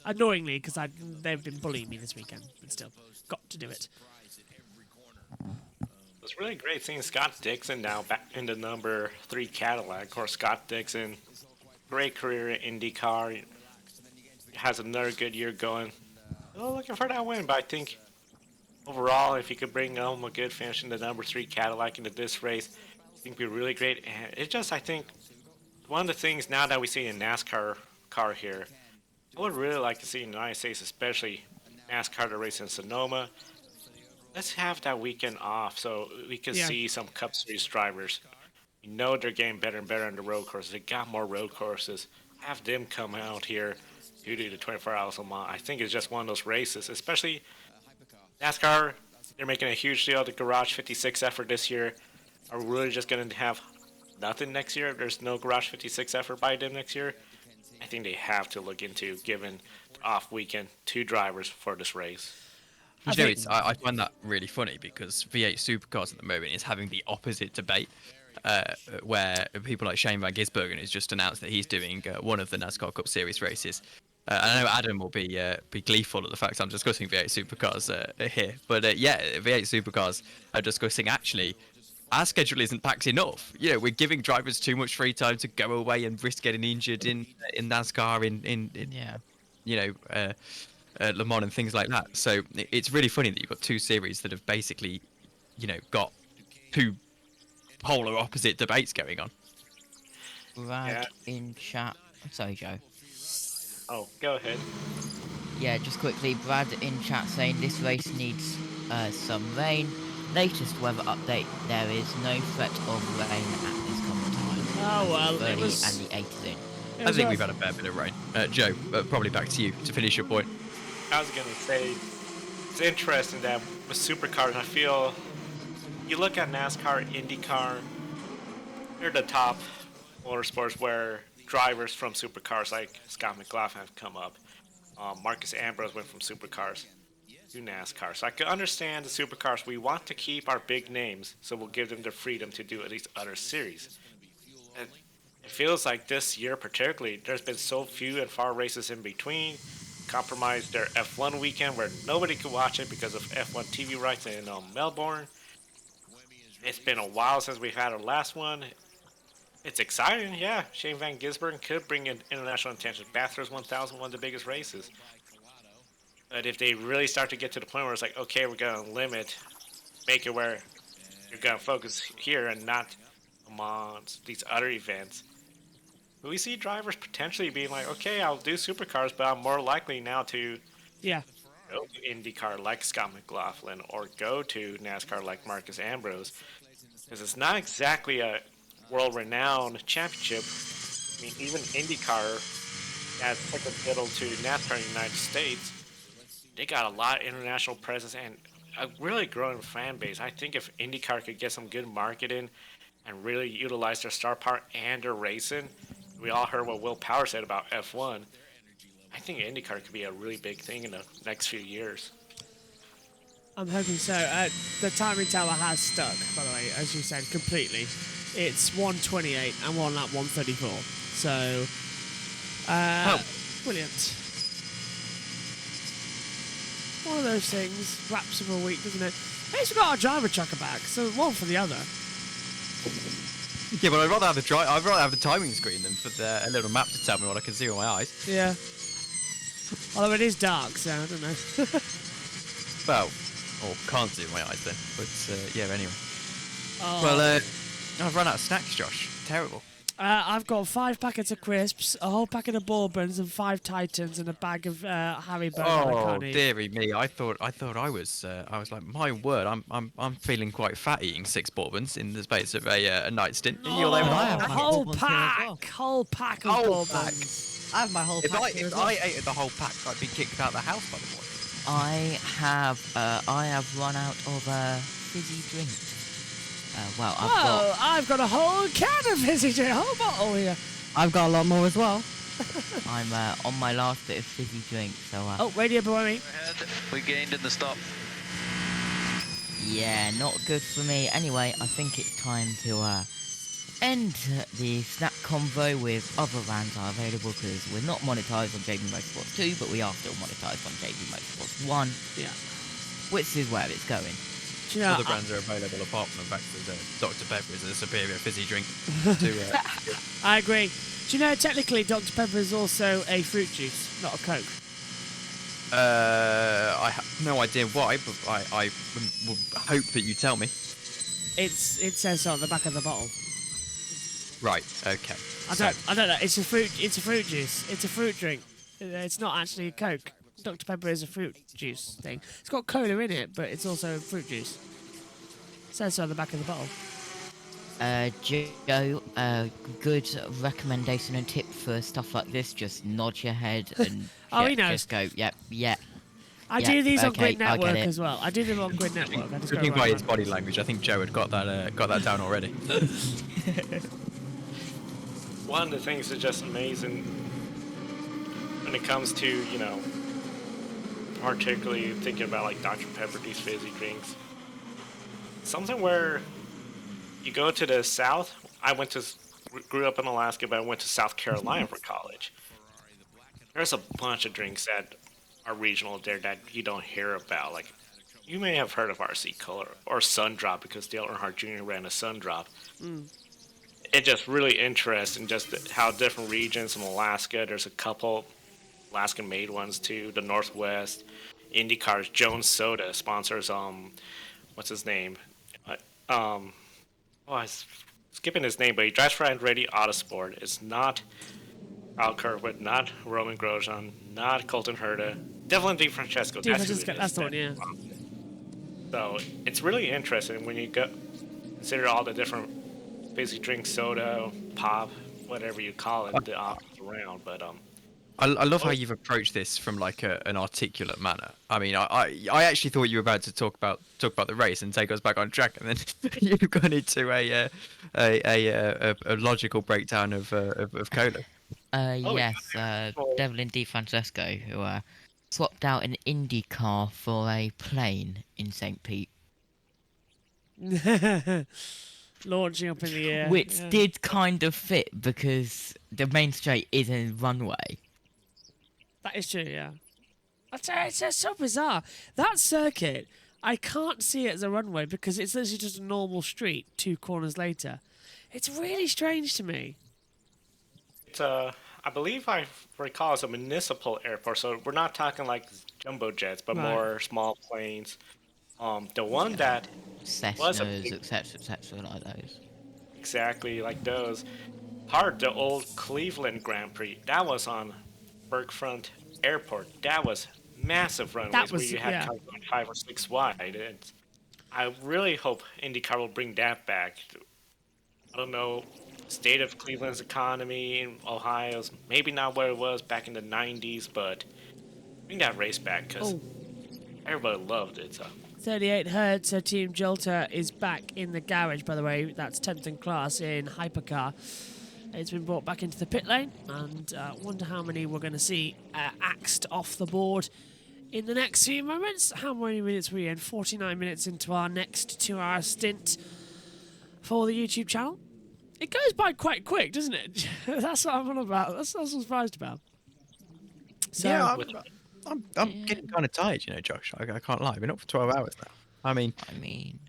Annoyingly, because they've been bullying me this weekend, but still, got to do it. It's really great seeing Scott Dixon now back in the number 3 Cadillac. Of course, Scott Dixon, great career in IndyCar, has another good year going. Oh, looking for that win, but I think overall, if he could bring home a good finish in the number 3 Cadillac into this race, I think it'd be really great. And it's just, I think, one of the things now that we see in NASCAR car here, I would really like to see in the United States, especially NASCAR to race in Sonoma. Let's have that weekend off so we can see some Cup Series drivers. You know they're getting better and better on the road courses. They got more road courses. Have them come out here due to the 24 Hours of Le Mans. I think it's just one of those races, especially NASCAR. They're making a huge deal of the Garage 56 effort this year. Are we really just going to have nothing next year if there's no Garage 56 effort by them next year? I think they have to look into giving the off weekend 2 drivers for this race. I find that really funny because V8 Supercars at the moment is having the opposite debate, where people like Shane Van Gisbergen has just announced that he's doing one of the NASCAR Cup Series races. I know Adam will be gleeful at the fact I'm discussing V8 Supercars here, but V8 Supercars are discussing actually our schedule isn't packed enough. You know, we're giving drivers too much free time to go away and risk getting injured in NASCAR in Le Mans and things like that. So it's really funny that you've got 2 series that have basically, got 2 polar opposite debates going on. Brad in chat. I'm sorry, Joe. Oh, go ahead. Yeah, just quickly, Brad in chat saying this race needs some rain. Latest weather update, there is no threat of rain at this current time. Oh, well, it 30 was... and the 8th in. I think we've had a fair bit of rain. Joe, probably back to you to finish your point. I was going to say, it's interesting that with supercars, I feel you look at NASCAR, IndyCar, they're the top motorsports where drivers from supercars like Scott McLaughlin have come up. Marcus Ambrose went from supercars to NASCAR. So I can understand the supercars. We want to keep our big names, so we'll give them the freedom to do at least other series. And it feels like this year particularly, there's been so few and far races in between. Compromised their F1 weekend where nobody could watch it because of F1 TV rights in Melbourne. It's been a while since we've had our last one. It's exciting, yeah. Shane Van Gisbergen could bring in international attention. Bathurst 1000, one of the biggest races. But if they really start to get to the point where it's like, okay, we're going to limit, make it where you're going to focus here and not amongst these other events, we see drivers potentially being like, okay, I'll do supercars, but I'm more likely now to go to IndyCar like Scott McLaughlin or go to NASCAR like Marcus Ambrose. Because it's not exactly a world-renowned championship. I mean, even IndyCar, as second fiddle to NASCAR in the United States, they got a lot of international presence and a really growing fan base. I think if IndyCar could get some good marketing and really utilize their star power and their racing, we all heard what Will Power said about F1. I think IndyCar could be a really big thing in the next few years. I'm hoping so. The timing tower has stuck, by the way, as you said, completely. It's 1:28 and one lap 1:34. So, brilliant. One of those things wraps up a week, doesn't it? At least we got our driver tracker back, so one for the other. Yeah, but I'd rather have the timing screen than for a little map to tell me what I can see with my eyes. Yeah. Although it is dark, so I don't know. Well, or can't see with my eyes then. But yeah, anyway. Oh. Well, I've run out of snacks, Josh. Terrible. I've got 5 packets of crisps, a whole packet of bourbons, and 5 Titans, and a bag of Haribo. That I Oh can't eat. dearie me! I thought I was like, my word, I'm feeling quite fat eating 6 bourbons in the space of a night stint. And you're there with Oh, half. whole bourbons here as well. pack, whole pack of Whole bourbons. I have my whole pack here as If well. I ate the whole pack, I'd be kicked out of the house by the morning. I have run out of fizzy drinks. Well, I've got a whole can of fizzy drink, a whole bottle here. I've got a lot more as well. I'm on my last bit of fizzy drink, so Oh, radio below me. We gained in the stop. yeah, not good for me. Anyway, I think it's time to end the snack convo with other brands are available because we're not monetized on JB Motorsports 2, but we are still monetized on JB Motorsports 1. Yeah. Which is where it's going. Do you know, Other brands are available apart from the fact that Dr Pepper is a superior fizzy drink. I agree. Do you know technically Dr Pepper is also a fruit juice, not a Coke? I have no idea why, but I will hope that you tell me. It says so on the back of the bottle. Right. Okay. I don't know. It's a fruit juice. It's a fruit drink. It's not actually a Coke. Dr Pepper is a fruit juice thing. It's got cola in it, but it's also fruit juice. It says so on the back of the bottle. Joe, good recommendation and tip for stuff like this. Just nod your head and Oh, he knows. just go, yep, yeah. I Yeah, do these on okay, Grid I get Network it. as well. I do them on Grid Network. I just go Judging right by on. his body language, I think Joe had got that down already. One of the things that's just amazing when it comes to, you know, particularly thinking about like Dr. Pepper, these fizzy drinks. Something where you go to the South. Grew up in Alaska, but I went to South Carolina for college. There's a bunch of drinks that are regional there that you don't hear about. Like, you may have heard of RC Color or Sun Drop because Dale Earnhardt Jr. ran a Sun Drop. It's just really interesting just how different regions in Alaska, there's a couple Alaskan-made ones too, the Northwest, IndyCar's Jones Soda sponsors, what's his name? I'm skipping his name, but he drives for Andretti Autosport. It's not Kyle Kirkwood, not Roman Grosjean, not Colton Herta, definitely DeFrancesco. That's the one, yeah. So it's really interesting when you consider all the different fizzy drink, soda, pop, whatever you call it, the options around. But I love how you've approached this from like an articulate manner. I mean, I actually thought you were about to talk about the race and take us back on track, and then you've gone into a logical breakdown of cola. Yes, Devlin DeFrancesco, who swapped out an Indy car for a plane in St. Pete. Launching up in the air. Which yeah. did kind of fit because the main straight is a runway. That is true, yeah. It's just so bizarre. That circuit, I can't see it as a runway because it's literally just a normal street 2 corners later. It's really strange to me. it's I believe I recall it's a municipal airport, so we're not talking like jumbo jets, but Right. more small planes. The one that was a Cessnas, big, etc., like those. exactly like those, the old Cleveland Grand Prix, that was on Bergfront Airport. That was massive runways where was- you had yeah. cars going 5 or 6 wide. I really hope IndyCar will bring that back. I don't know, state of Cleveland's economy in Ohio's maybe not where it was back in the 90s, but bring that race back because Oh. everybody loved it. So 38 Hertz, Team Jolter is back in the garage, by the way. That's Tempton class in Hypercar. It's been brought back into the pit lane, and wonder how many we're going to see axed off the board in the next few moments. How many minutes are we in? 49 minutes into our next 2-hour stint for the YouTube channel. It goes by quite quick, doesn't it? That's what I'm on about. That's what I was surprised about. So, Yeah, I'm getting kind of tired, you know, Josh. I can't lie. I've been up for 12 hours now. I mean,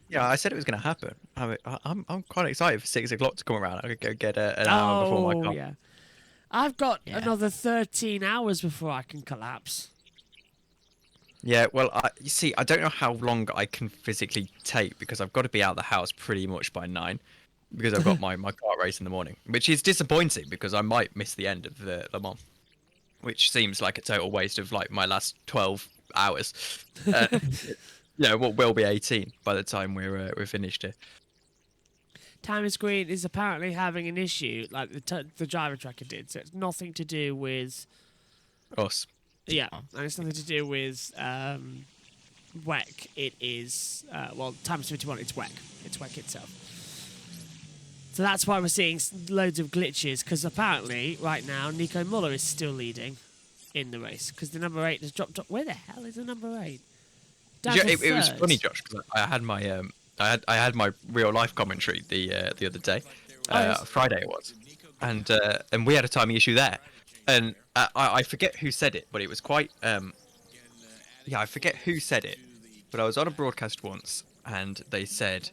yeah, I said it was going to happen. I mean, I'm quite excited for 6 o'clock to come around. I could go get an hour before my car. Yeah. I've got another 13 hours before I can collapse. Yeah, well, you see, I don't know how long I can physically take because I've got to be out of the house pretty much by 9 because I've got my kart race in the morning, which is disappointing because I might miss the end of the Le Mans, which seems like a total waste of like my last 12 hours. Yeah, what will be 18 by the time we're finished here. Time Screen is apparently having an issue, like the driver tracker did. So it's nothing to do with Us. Yeah, and it's nothing to do with WEC. It is Times 21. It's WEC. It's WEC itself. So that's why we're seeing loads of glitches. Because apparently, right now, Nico Muller is still leading in the race. Because the number 8 has dropped off. Where the hell is the number 8? It was funny, Josh, because I had my I had my real life commentary the other day, Friday it was, and we had a timing issue there, and I forget who said it, but it was quite I forget who said it, but I was on a broadcast once, and they said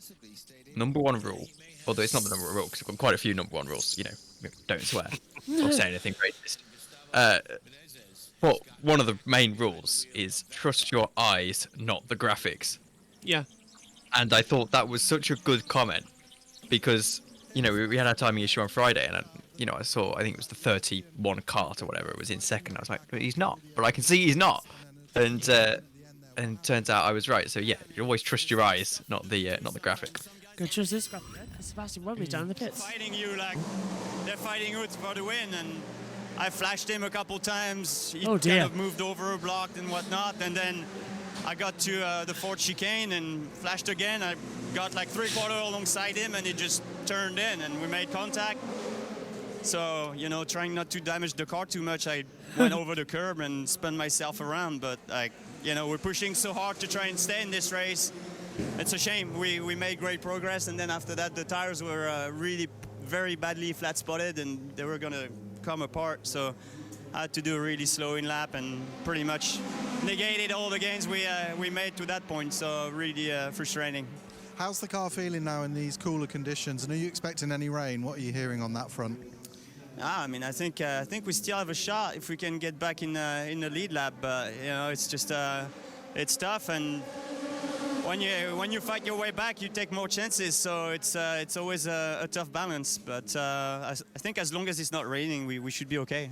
number 1 rule, although it's not the number 1 rule because I've got quite a few number 1 rules, you know, don't swear or say anything racist. But one of the main rules is trust your eyes, not the graphics. Yeah. And I thought that was such a good comment because, you know, we had our timing issue on Friday and, I saw, I think it was the 31 kart or whatever, it was in second. I was like, but he's not. But I can see he's not. And turns out I was right. So, yeah, you always trust your eyes, not the graphics. Go trust this graphic. Sebastian Webber's down in the pits. They're fighting Utz for the win, and I flashed him a couple times. He kind of moved over, blocked and whatnot, and then I got to the 4th chicane and flashed again. I got like 3/4 alongside him, and he just turned in, and we made contact. So, trying not to damage the car too much, I went over the curb and spun myself around. But, we're pushing so hard to try and stay in this race. It's a shame. We made great progress, and then after that, the tires were really very badly flat-spotted, and they were going to come apart. So I had to do a really slow in lap and pretty much negated all the gains we made to that point. So really frustrating. How's the car feeling now in these cooler conditions? And are you expecting any rain? What are you hearing on that front? I mean, I think we still have a shot if we can get back in the lead lap. But it's just it's tough, and when you fight your way back, you take more chances. So it's always a tough balance. But I think as long as it's not raining, we should be okay.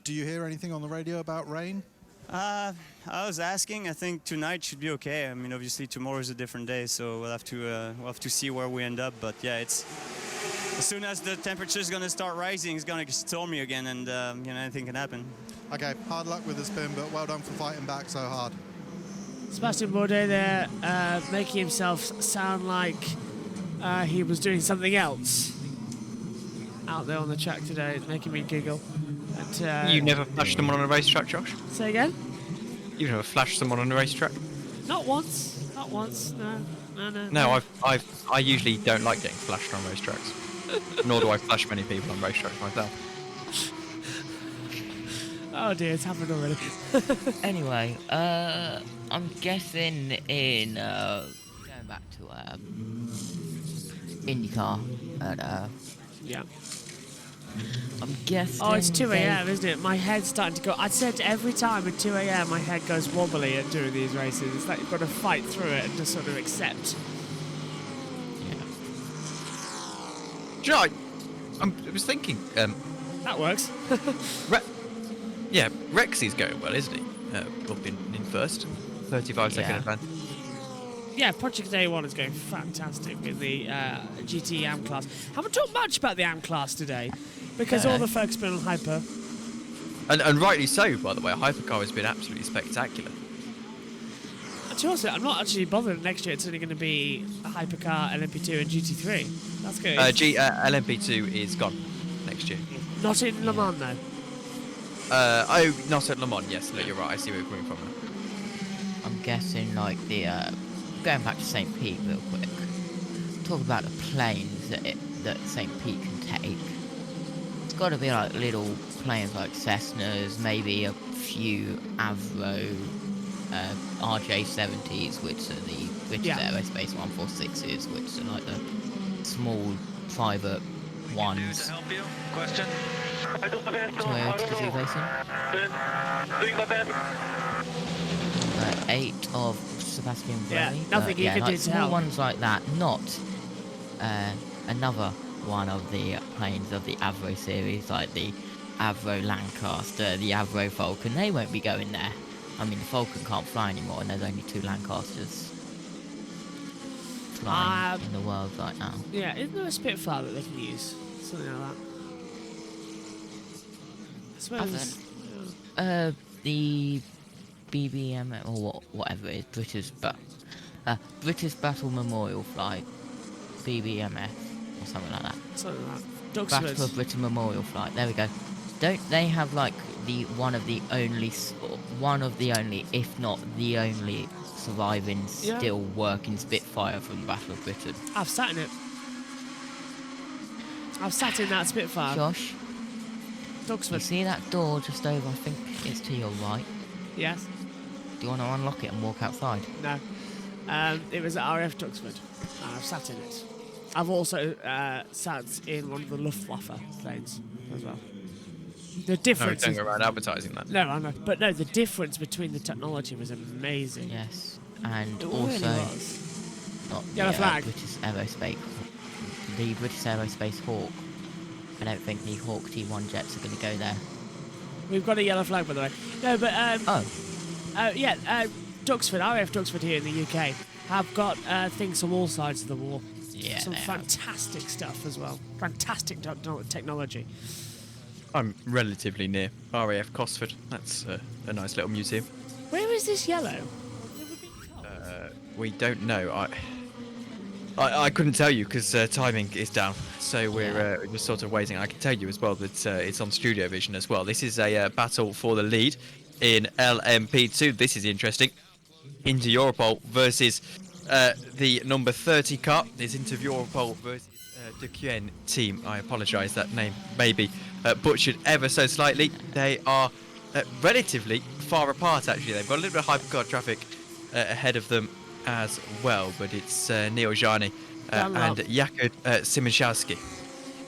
Do you hear anything on the radio about rain? I was asking. I think tonight should be okay. I mean, obviously tomorrow is a different day, so we'll have to see where we end up. But yeah, it's as soon as the temperature is going to start rising, it's going to get stormy again, and anything can happen. Okay, hard luck with the spin, but well done for fighting back so hard. Sebastian Bourdais there, making himself sound like he was doing something else out there on the track today. It's making me giggle. And, you never flashed someone on a racetrack, Josh? Say again? You've never flashed someone on a racetrack? Not once. Not once. No. No, I usually don't like getting flashed on racetracks. Nor do I flash many people on racetracks myself. Oh dear, it's happened already. Anyway, I'm guessing in going back to IndyCar and yeah. I'm guessing. Oh, it's 2 a.m., isn't it? My head's starting to go. I said every time at 2 a.m. my head goes wobbly at doing these races. It's like you've got to fight through it and just sort of accept. Do you know, I was thinking. That works. Yeah, Rexy's going well, isn't he? Up in first, 35-second advantage. Yeah, Project A1 is going fantastic in the GT AM class. Haven't talked much about the AM class today because all the folks have been on Hyper. And rightly so, by the way. Hypercar has been absolutely spectacular. Actually, also, I'm not actually bothered. Next year, it's only going to be a Hypercar, LMP2, and GT3. That's good. LMP2 is gone next year. Not in Le Mans, though. Not at Le Mans. Yes, no, you're right. I see where you're coming from. guessing like the going back to St. Pete real quick. Talk about the planes that St. Pete can take. It's got to be like little planes like Cessnas, maybe a few Avro RJ-70s, which are the British Aerospace 146s, which are like the small private ones. Help you? Question? Toyota Gazoo Racing. Doing my best. 8 of Sebastian Yeah, Buemi. nothing you yeah, can like do to small help. ones like that, not another one of the planes of the Avro series, like the Avro Lancaster, the Avro Falcon. They won't be going there. I mean, the Falcon can't fly anymore, and there's only 2 Lancasters flying in the world right now. Yeah, isn't there a Spitfire that they can use? Something like that. I suppose. The BBM or whatever it is, British Battle Memorial Flight, BBMF or something like that. Something like that. Battle of Britain Memorial Flight. There we go. Don't they have like one of the only, if not the only, surviving still working Spitfire from the Battle of Britain? I've sat in it. I've sat in that Spitfire. Josh, Duxford. you see that door just over? I think it's to your right. Yes. Do you want to unlock it and walk outside? No. It was at RF Duxford. I've sat in it. I've also sat in one of the Luftwaffe planes as well. The difference. No, don't go around advertising that. No, I know. But no, the difference between the technology was amazing. Yes. And It also, really was. not Yellow the flag. British Aerospace, the British Aerospace Hawk. I don't think the Hawk T1 jets are going to go there. We've got a yellow flag, by the way. No, but Duxford, RAF Duxford here in the UK, have got things on all sides of the wall. Yeah, Some they have. fantastic stuff as well. Fantastic technology. I'm relatively near RAF Cosford. That's a nice little museum. Where is this yellow? We don't know. I couldn't tell you because timing is down. So we're just sort of waiting. I can tell you as well that it's on Studio Vision as well. This is a battle for the lead in LMP2. This is interesting. Inter Europol versus the number 30 car. It's Inter Europol versus the QN team. I apologise, that name may be butchered ever so slightly. They are relatively far apart, actually. They've got a little bit of hypercar traffic ahead of them as well, but it's Neil Jani and Jakub Simonszewski.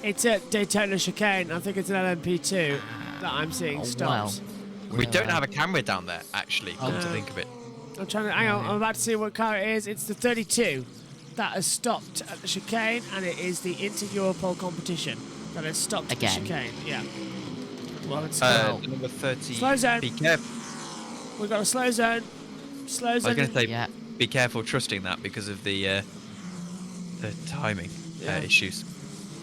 It's at Daytona Chicane. I think it's an LMP2 that I'm seeing stops. Wow. We don't have a camera down there, actually, come to think of it. I'm trying to hang on. I'm about to see what car it is. It's the 32 that has stopped at the chicane, and it is the Inter Europol competition that has stopped Again. at the chicane. Yeah. Well, it's The number 30. Slow zone. Be careful. We've got a slow zone. Slow I was zone. going to say, Yeah. be careful trusting that because of the timing issues.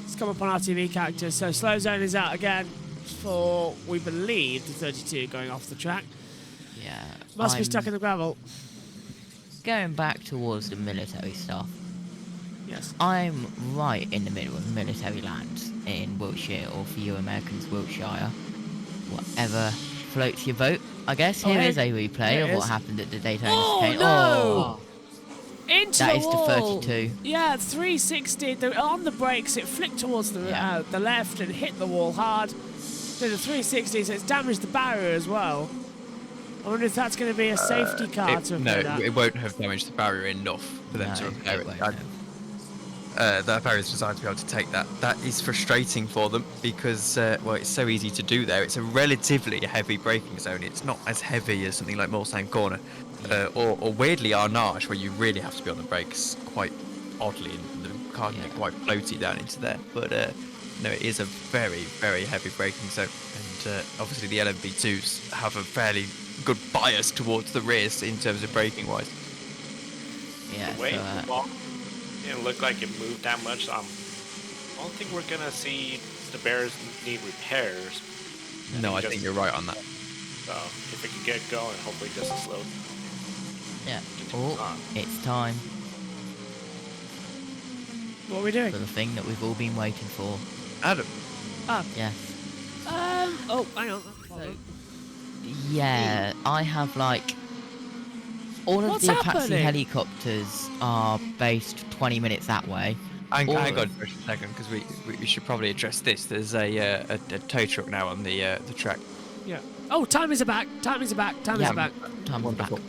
It's come up on our TV characters. So slow zone is out again for, we believe, the 32 going off the track. Yeah. Must be I'm stuck in the gravel. Going back towards the military stuff. Yes. I'm right in the middle of military land in Wiltshire, or for you Americans, Wiltshire. Whatever floats your boat, I guess. Here is a replay of what happened at the Daytona chicane. No! Into that the is wall. the 32. Yeah, 360. On the brakes, it flicked towards the left and hit the wall hard. Did a 360, so it's damaged the barrier as well. I wonder if that's going to be a safety car to repair that. No, it won't have damaged the barrier enough for them to repair it. That barrier is designed to be able to take that. That is frustrating for them because, well, it's so easy to do there. It's a relatively heavy braking zone. It's not as heavy as something like Mulsanne Corner or weirdly Arnage, where you really have to be on the brakes quite oddly, and the car can get quite floaty down into there. But no, it is a very, very heavy braking zone, and obviously the LMP2s have a fairly good bias towards the rears in terms of braking wise. Yeah. The way it walked, it didn't look like it moved that much. I don't think we're gonna see the Bears need repairs. No, I think you're right on that. So if it can get going, hopefully just a slow. Yeah. Oh, it's time What are we doing? for the thing that we've all been waiting for. Adam. Yes. Oh, hang on. Yeah, I have like All of What's the Apache happening? helicopters are based 20 minutes that way. Hang All on of- for a second, because we should probably address this. There's a tow truck now on the track. Yeah. Oh, time is back. Time is back. Time is Yeah, back. Time's Wonderful. back.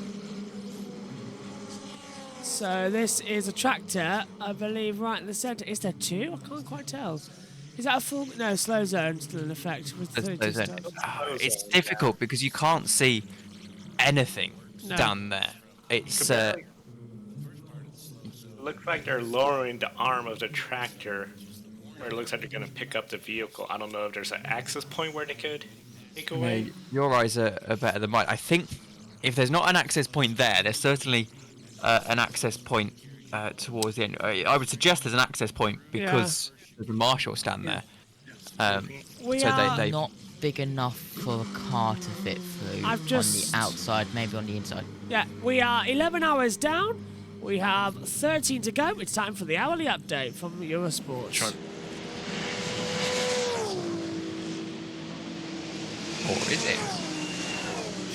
So this is a tractor, I believe, right in the centre. Is there two? I can't quite tell. Is that a full? No, slow zone still in effect with 32 stops. It's difficult because you can't see anything No. down there. It's Looks like they're lowering the arm of the tractor, where it looks like they're going to pick up the vehicle. I don't know if there's an access point where they could take away. your eyes are better than mine. I think if there's not an access point there, there's certainly an access point towards the end. I would suggest there's an access point because there's a marshal stand there. We so are they Not big enough for a car to fit through I've just- on the outside, maybe on the inside. Yeah, we are 11 hours down. We have 13 to go. It's time for the hourly update from Eurosport. Or is it?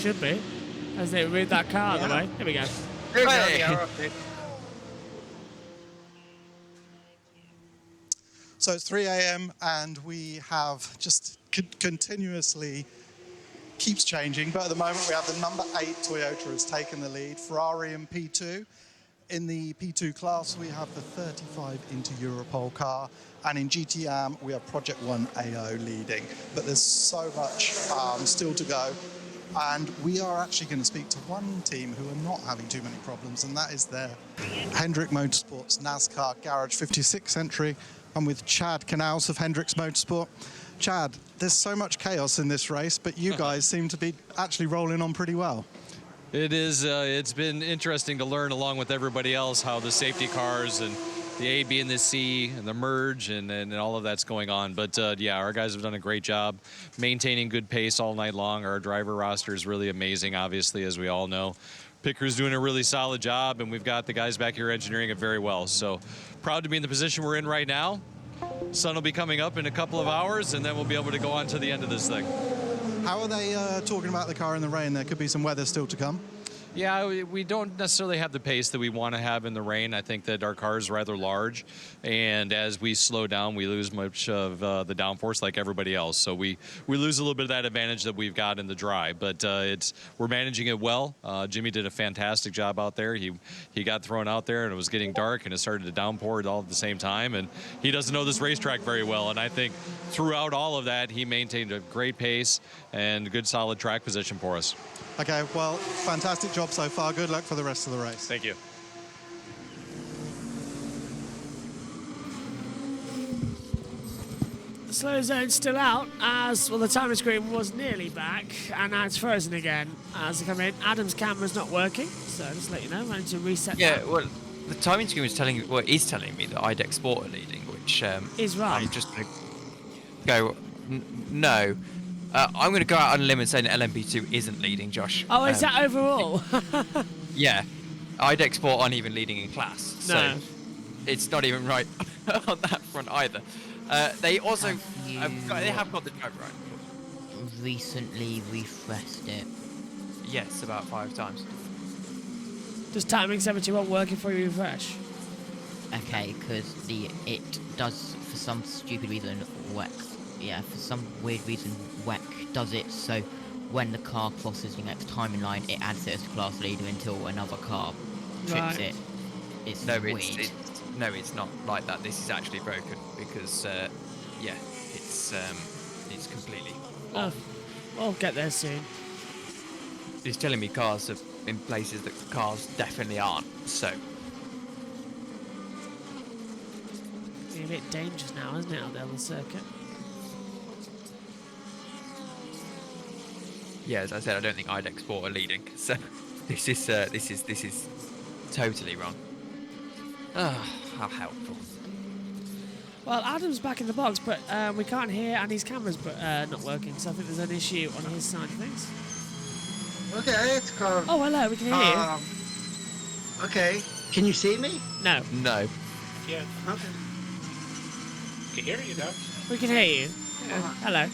Should be, as they move that car out of the way. Here we go. There you Hey. go, the hour update. So it's 3 a.m. and we have just continuously keeps changing, but at the moment we have the number 8 Toyota has taken the lead, Ferrari in P2. In the P2 class, we have the 35 into Europol car, and in GTAM, we have Project 1 AO leading. But there's so much still to go, and we are actually going to speak to one team who are not having too many problems, and that is their Hendrick Motorsports NASCAR Garage 56 entry. I'm with Chad Canals of Hendricks Motorsport. Chad, there's so much chaos in this race, but you guys seem to be actually rolling on pretty well. It is. It's been interesting to learn along with everybody else how the safety cars and the A, B, and the C and the merge and all of that's going on. But yeah, our guys have done a great job maintaining good pace all night long. Our driver roster is really amazing, obviously, as we all know. Picker's doing a really solid job, and we've got the guys back here engineering it very well. So proud to be in the position we're in right now. Sun will be coming up in a couple of hours, and then we'll be able to go on to the end of this thing. How are they talking about the car in the rain? There could be some weather still to come. Yeah, we don't necessarily have the pace that we want to have in the rain. I think that our car is rather large, and as we slow down, we lose much of the downforce like everybody else. So we lose a little bit of that advantage that we've got in the dry. But we're managing it well. Jimmy did a fantastic job out there. He got thrown out there, and it was getting dark, and it started to downpour all at the same time. And he doesn't know this racetrack very well. And I think throughout all of that, he maintained a great pace and good, solid track position for us. Okay, well, fantastic job so far. Good luck for the rest of the race. Thank you. The slow zone's still out, as well the timer screen was nearly back, and now it's frozen again as they come in. Adam's camera's not working, so just to let you know, I need to reset that. Well, the timing screen was telling me that IDEX Sport are leading, which is right. I'm just going to go, no. I'm going to go out on a limb and say that LMP2 isn't leading, Josh. Oh, is that overall? Yeah. IDEX Sport aren't even leading in class. No. So it's not even right on that front either. They also they have got the driver right. Recently refreshed it. Yes, about 5 times. Does timing 71 working for you refresh? Okay, because it does for some stupid reason WEC. Yeah, for some weird reason WEC does it so when the car crosses the next timing line, it adds it as a class leader until another car trips Right. it. It's No, weird. it's not like that. This is actually broken because it's completely Oh, we'll get there soon. It's telling me cars are in places that cars definitely aren't. So It's a bit dangerous now, isn't it, out there on the circuit? yeah, as I said, I don't think IDEX Sport are leading. So this is totally wrong. Ah, how helpful. Well, Adam's back in the box, but we can't hear, and his camera's not working, so I think there's an issue on his side of things. Okay, it's called. Oh, hello, we can hear you. Okay, can you see me? No, No. Yeah, Okay. I can hear you though. we can hear you. Hello.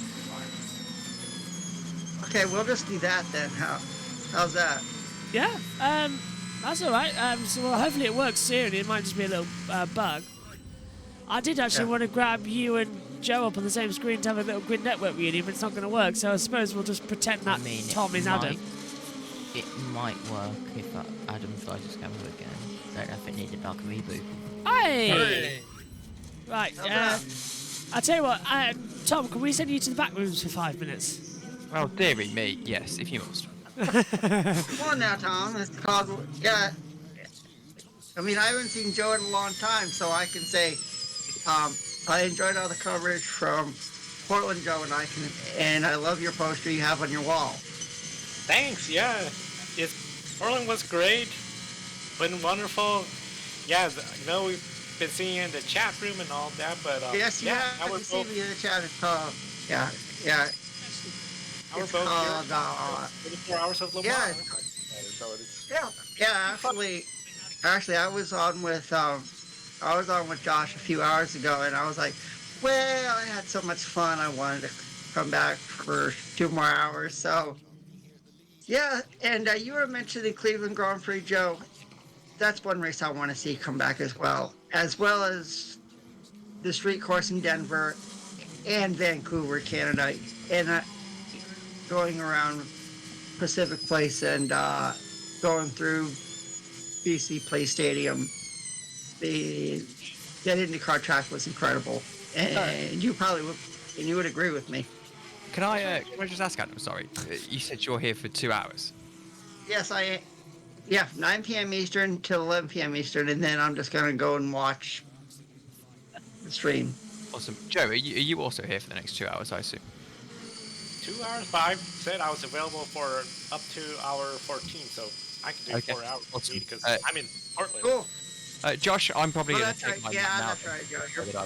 Okay, we'll just do that then. How's that? Yeah, That's all right. Well, hopefully it works soon. It might just be a little bug. I did actually want to grab you and Joe up on the same screen to have a little Grid Network reunion, but it's not going to work. So I suppose we'll just pretend that Tom is Adam. It might work if Adam tries to scam her again. Don't know if it needed like a reboot. Hey! Right. I'll tell you what. Tom, can we send you to the back rooms for 5 minutes? Well, dearie me, yes, if you must. Come on now, Tom. It's called, yeah. I mean, I haven't seen Joe in a long time, so I can say I enjoyed all the coverage from Portland, Joe, and I love your poster you have on your wall. Thanks, yeah. Portland was great. Been wonderful. Yeah, I know we've been seeing you in the chat room and all that, but yes, you have. I was see me in the chat. It's called, yeah. It's called 24 Hours of Lamar. Yeah. Actually, I was on with Josh a few hours ago, and I was like, well, I had so much fun. I wanted to come back for 2 more hours. So, yeah. And you were mentioning Cleveland Grand Prix, Joe. That's one race I want to see come back as well as the street course in Denver and Vancouver, Canada, and going around Pacific Place and going through BC Place Stadium. That IndyCar track was incredible, and you would agree with me. Can I just ask, Adam? Sorry, you said you're here for 2 hours. Yes, 9 p.m. Eastern till 11 p.m. Eastern, and then I'm just gonna go and watch the stream. Awesome, Joe. Are you also here for the next 2 hours? I assume. 2 hours, but I said I was available for up to hour 14, so I can do 4 hours awesome. because I'm in Portland. Cool. Josh, I'm probably going to take my nap now. That's right, Joe. So that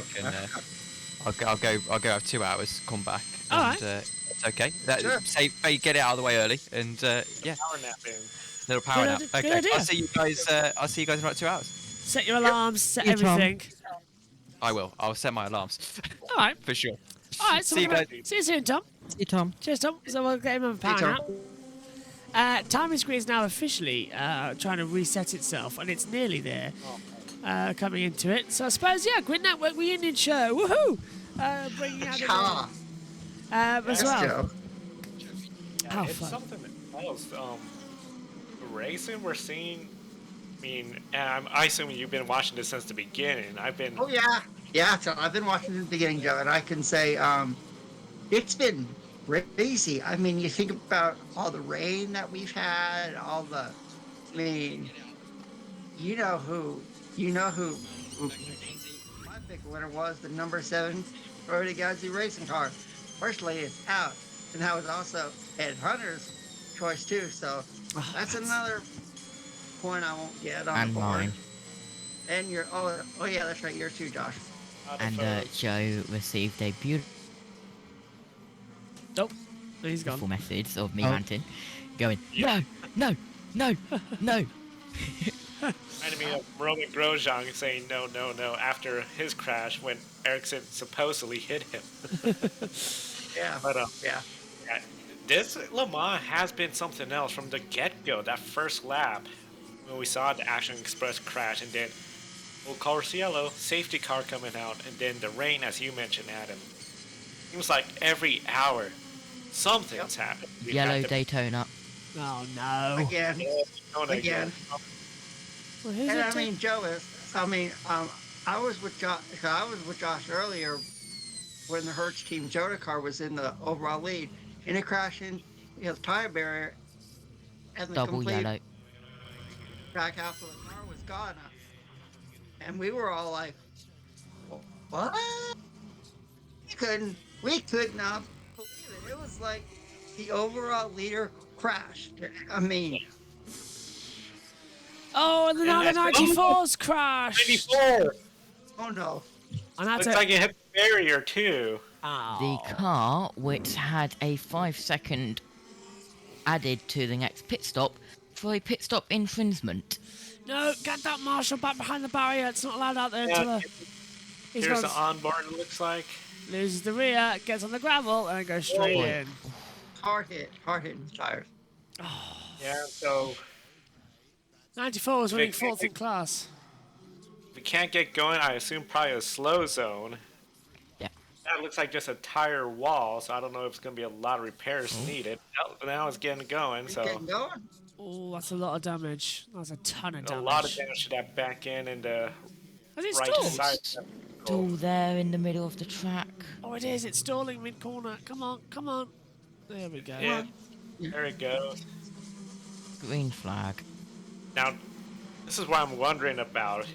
I'll go have 2 hours, come back, All and it's okay. Sure. Get it out of the way early, and yeah. Power nap in. Little power nap. Good Okay, idea. I'll see you guys. I'll see you guys in about 2 hours. Set your alarms, set You, Tom. everything. I will. I'll set my alarms. All right. For sure. All right, so See you guys. see you soon, Tom. See you, Tom. Cheers, Tom. So we'll get him a power Tom. nap. Timing screen is now officially trying to reset itself, and it's nearly there, coming into it. So I suppose, yeah, Grid Network reunion show, woohoo! Bringing out as well. Joe. How It's fun. something else. The racing we're seeing. I mean, I assume you've been watching this since the beginning. I've been. Oh yeah. So I've been watching from the beginning, Joe, and I can say it's been crazy. I mean, you think about all the rain that we've had, I mean, you know who my big winner was, the number 7 Toyota Gazoo racing car. Fortunately, it's out, and that was also Ed Hunter's choice too. So that's another point I won't get on And the board. mine. And your oh yeah, that's right, yours too, Josh. And Joe received a beautiful Nope. He's gone. message of me Oh. ranting, going, no. Reminded me of Roman Grosjean saying no after his crash when Ericsson supposedly hit him. Yeah. But Yeah. this Le Mans has been something else from the get-go. That first lap when we saw the Action Express crash, and then colors yellow, safety car coming out, and then the rain, as you mentioned, Adam. It was like every hour something's happened. We Yellow had to- Daytona. Oh, no. Again. Again. Well, who's And it I to- mean, I was with Josh earlier when the Hertz team Jota car was in the overall lead, and it crashed in the tire barrier, and the Double complete yellow. back half of the car was gone. And we were all like, "What?" We could not believe it. It was like the overall leader crashed. I mean, Oh, and then now the 94's crashed. 94! oh no. And that's Looks like it hit the barrier, too. The car, which had a 5-second added to the next pit stop for a pit stop infringement. No, get that marshal back behind the barrier. It's not allowed out there until he's Here's gone. the onboard, it looks like. Loses the rear, gets on the gravel, and goes straight Boy. in. Hard hit in the tires. Yeah, so 94 was running Vic, fourth in class. If we can't get going, I assume probably a slow zone. Yeah. That looks like just a tire wall, so I don't know if it's going to be a lot of repairs needed. Now it's getting going, It's so getting going. Oh, that's a lot of damage. That's a ton of a damage. lot of damage to that back end and the Has it right stalled? side. Still there in the middle of the track. Oh, it is. It's stalling mid-corner. Come on, come on. There we go. Yeah, there it goes. Green flag. Now, this is what I'm wondering about.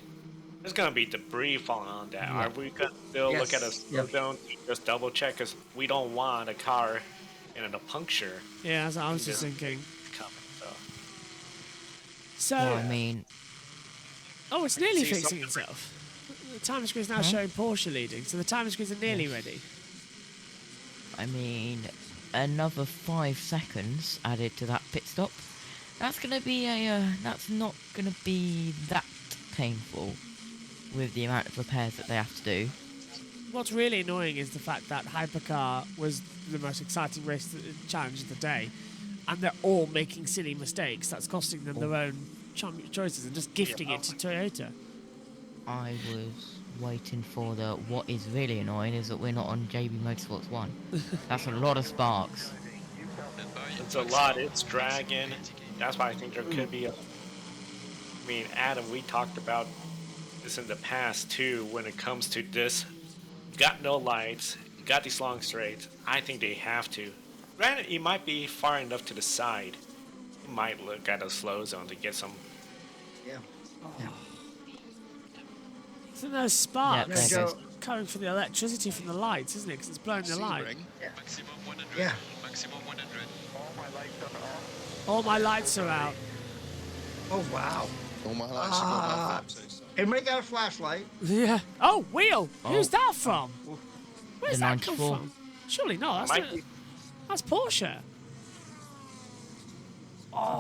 There's going to be debris falling on that. Yeah. Are we going to still look at a Yes. slow zone to just double check? Because we don't want a car in a puncture Yeah, I was just thinking. coming. So, Well, I mean, oh, it's nearly see fixing something. itself. The time screen's now showing Porsche leading, so the time screens are nearly ready. another 5 seconds added to that pit stop. That's gonna be that's not gonna be that painful with the amount of repairs that they have to do. What's really annoying is the fact that Hypercar was the most exciting race challenge of the day, and they're all making silly mistakes. That's costing them their own choices and just gifting it to Toyota. I was waiting for the. What is really annoying is that we're not on JB Motorsports 1. That's a lot of sparks. It's a lot. It's dragging. That's why I think there could be a. I mean, Adam, we talked about this in the past too. When it comes to this, got no lights, got these long straights. I think they have to. Granted, it might be far enough to the side. You might look at a slow zone to get some. Yeah. So those sparks Yeah, there goes. coming from the electricity from the lights, isn't it? Because it's blowing the light. Yeah. All my lights are out. Oh, wow. All my lights have gone off. Anybody got a flashlight? Yeah. Oh, wheel. Who's that from? Where's The that come 94. from? Surely not. Might be. That's Porsche.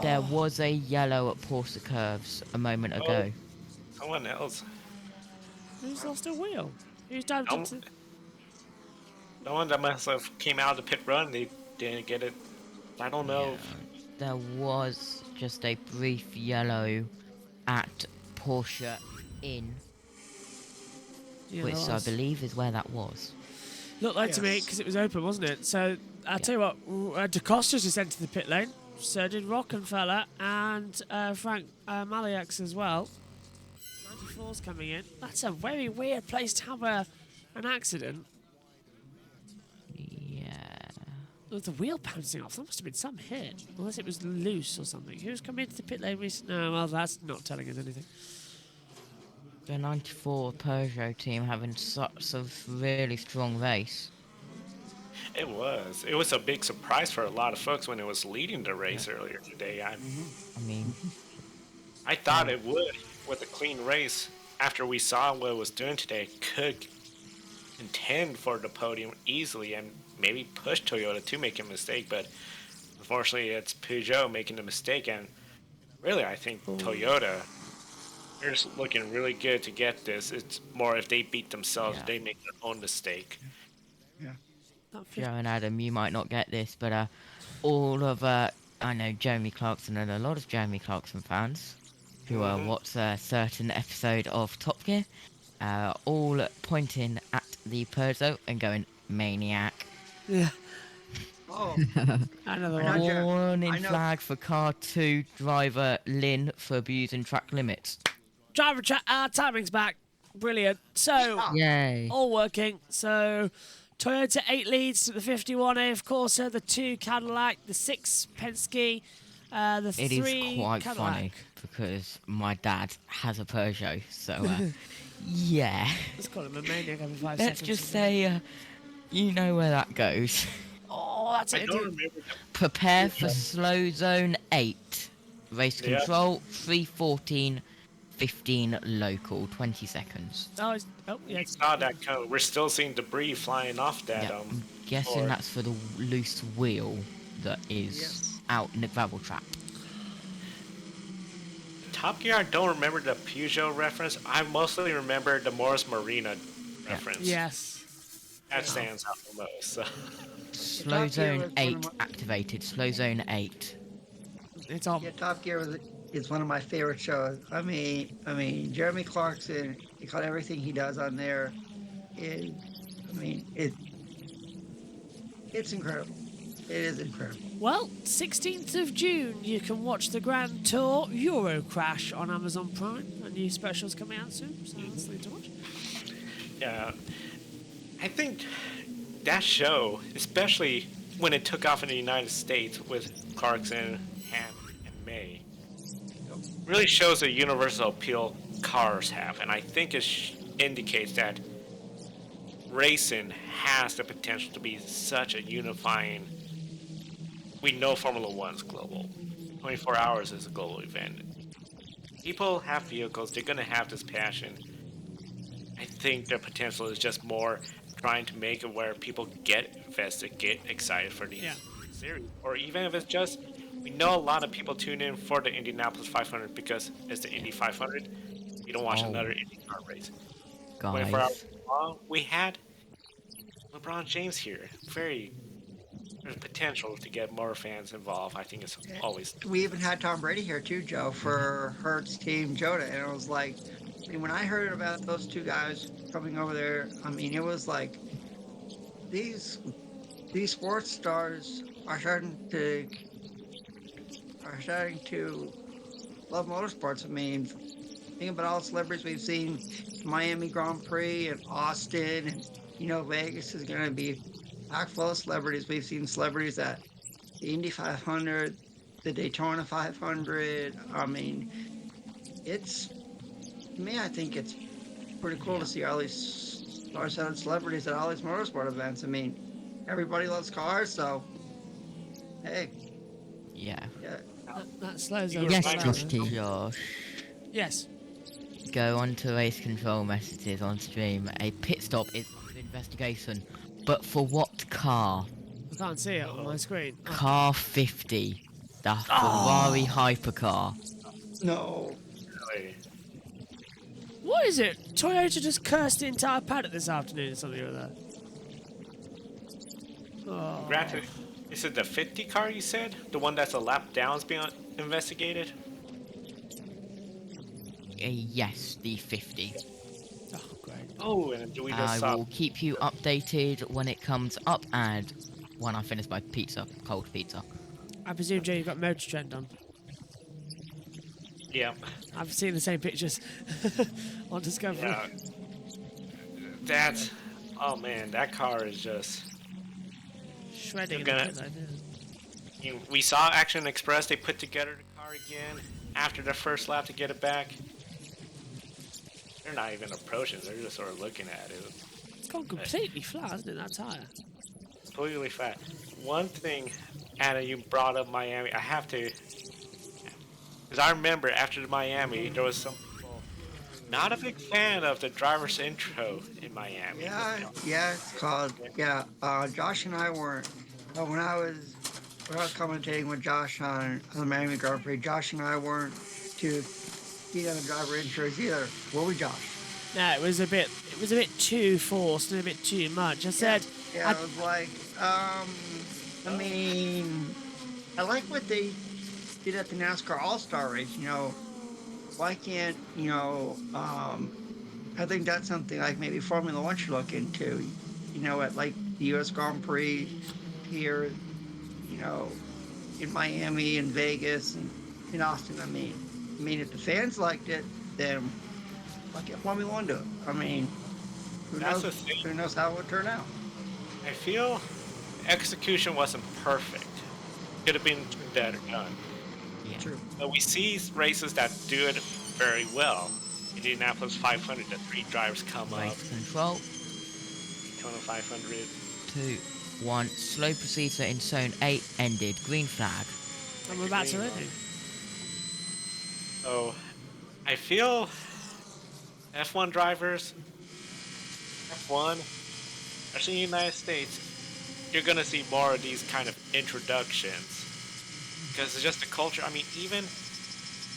There was a yellow at Porsche Curves a moment ago. Someone else. Who's lost a wheel? Who's dived No, into... no one that must have came out of the pit run. They didn't get it. I don't know. There was just a brief yellow at Porsche Inn, Yeah, which there I was. believe is where that was. Looked like to me because it was open, wasn't it? So I'll tell you what, DaCosta just entered the pit lane. So did Rockenfeller and Frank Maliax as well. 94's coming in. That's a very weird place to have an accident. Yeah. With the wheel bouncing off, there must have been some hit. Unless it was loose or something. Who's come into the pit lane recently? No, well, that's not telling us anything. The 94 Peugeot team having such a really strong race. It was. It was a big surprise for a lot of folks when it was leading the race earlier today. I mean, I thought it would with a clean race. After we saw what it was doing today, could contend for the podium easily and maybe push Toyota to make a mistake. But unfortunately, it's Peugeot making the mistake. And really, I think Toyota, they're just looking really good to get this. It's more if they beat themselves, they make their own mistake. Joe and Adam, you might not get this, but all of I know Jeremy Clarkson and a lot of Jeremy Clarkson fans who watch a certain episode of Top Gear, all pointing at the Peugeot and going maniac. Yeah. Oh. Another I know, one. Jeff. Warning I know. flag for car 2 driver Lynn for abusing track limits. Driver timing's back. Brilliant. So, Yay. all working. So, Toyota 8 leads to the 51A, of course, the 2 Cadillac, the 6 Penske, the 3 It is quite Cadillac. funny because my dad has a Peugeot, so yeah. Let's call him a maniac every 5 Let's seconds. just say, you know where that goes. Oh, that's I it. don't remember. Prepare for slow zone 8. Race Yeah. control 3:14:15 local 20 seconds. Oh, yeah. We saw that cone. We're still seeing debris flying off that. Yeah, I'm guessing floor. that's for the loose wheel that is out in the gravel trap. Top Gear, I don't remember the Peugeot reference. I mostly remember the Morris Marina reference. Yes. That stands out the most. So. Slow Top Gear zone was one 8 of my- activated. Slow zone 8. It's on. Yeah, Top Gear was is one of my favorite shows. Jeremy Clarkson, he called everything he does on there is, it's incredible. It is incredible. Well, 16th of June, you can watch the Grand Tour Euro Crash on Amazon Prime. A new special's coming out soon, so that's something to watch. Yeah, I think that show, especially when it took off in the United States with Clarkson, Ham, and May, really shows the universal appeal cars have, and I think it indicates that racing has the potential to be such a unifying. We know Formula One's global. 24 hours is a global event. People have vehicles, they're going to have this passion. I think their potential is just more trying to make it where people get invested, get excited for these series. Or even if it's just, we know a lot of people tune in for the Indianapolis 500 because it's the Indy 500. You don't watch another Indy car race. 24 hours long, we had LeBron James here. There's potential to get more fans involved. I think it's always. We even had Tom Brady here too, Joe, for Hertz Team Joda, and it was like, when I heard about those two guys coming over there, it was like these sports stars are starting to love motorsports. Think about all the celebrities we've seen, Miami Grand Prix and Austin, and Vegas is going to be packed full of celebrities. We've seen celebrities at the Indy 500, the Daytona 500. I think it's pretty cool to see all these star-studded celebrities at all these motorsport events. Everybody loves cars, so hey. Yeah. That slows Yes, Josh. Yes. Go on to race control messages on stream. A pit stop is under investigation, but for what car? I can't see it on my screen. Car 50, the Ferrari hypercar. No. Really? What is it? Toyota just cursed the entire paddock this afternoon or something like that. Oh. Granted, is it the 50 car you said? The one that's a lap down is being investigated? Yes, the 50. Oh, great. Oh, and do we I just will keep you updated when it comes up and when I finish my pizza, cold pizza. I presume, Joe, you've got Motor Trend on. Yeah. I've seen the same pictures on Discovery. Yeah. Oh man, that car is just shredding. We saw Action Express. They put together the car again after the first lap to get it back. They're not even approaching. They're just sort of looking at it. It's gone completely flat, hasn't it, that tire? Completely flat. One thing, Anna, you brought up Miami. I have to, because I remember after the Miami, there was some people not a big fan of the driver's intro in Miami. Yeah, it's called. Josh and I weren't. When I was commentating with Josh on the Miami Grand Prix, Josh and I weren't too keen on the driver intros either. What was Josh? No, it was a bit too forced and a bit too much. I said. Yeah, I was like, I like what they did at the NASCAR All-Star race. Why can't I think that's something like maybe Formula One should look into. At like the U.S. Grand Prix here, in Miami and Vegas and in Austin. If the fans liked it, then why can't Formula One do it? Who knows how it would turn out? I feel execution wasn't perfect. Could have been better done. Yeah. True. But we see races that do it very well. Indianapolis 500, the 3 drivers come up. Race control. Daytona 500. 2, 1. Slow procedure in zone 8 ended. Green flag. And we're about to ready. So, I feel F1 drivers, F1, especially in the United States, you're going to see more of these kind of introductions. Because it's just the culture. Even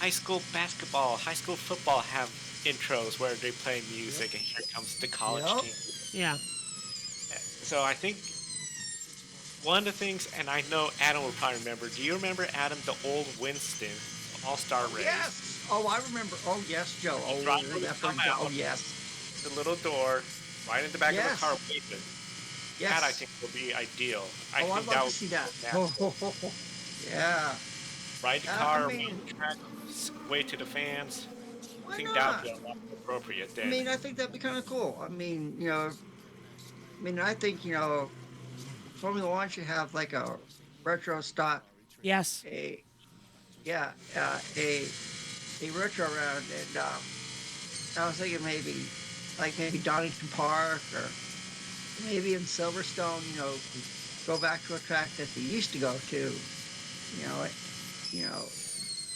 high school basketball, high school football have intros where they play music and here comes the college team. Yeah. So I think one of the things, and I know Adam will probably remember, do you remember, Adam, the old Winston all-star race. Yes. Oh, I remember. Oh, yes, Joe. Oh, Driver would that come Joe. Oh, out yes. the little door right in the back of the Yes. car waiting. That I Yes. think would be ideal. I Oh, think I'd that love to would see be that. so Oh, natural. yeah. Ride the I car, mean, ride the track, way to the fans. I why think that would not? be a lot more appropriate I then. mean, I think that'd be kind of cool. I mean, I think, Formula One should have like a retro stock, Yes. a, yeah, a retro round. And I was thinking maybe Donington Park or maybe in Silverstone, go back to a track that they used to go to, you know,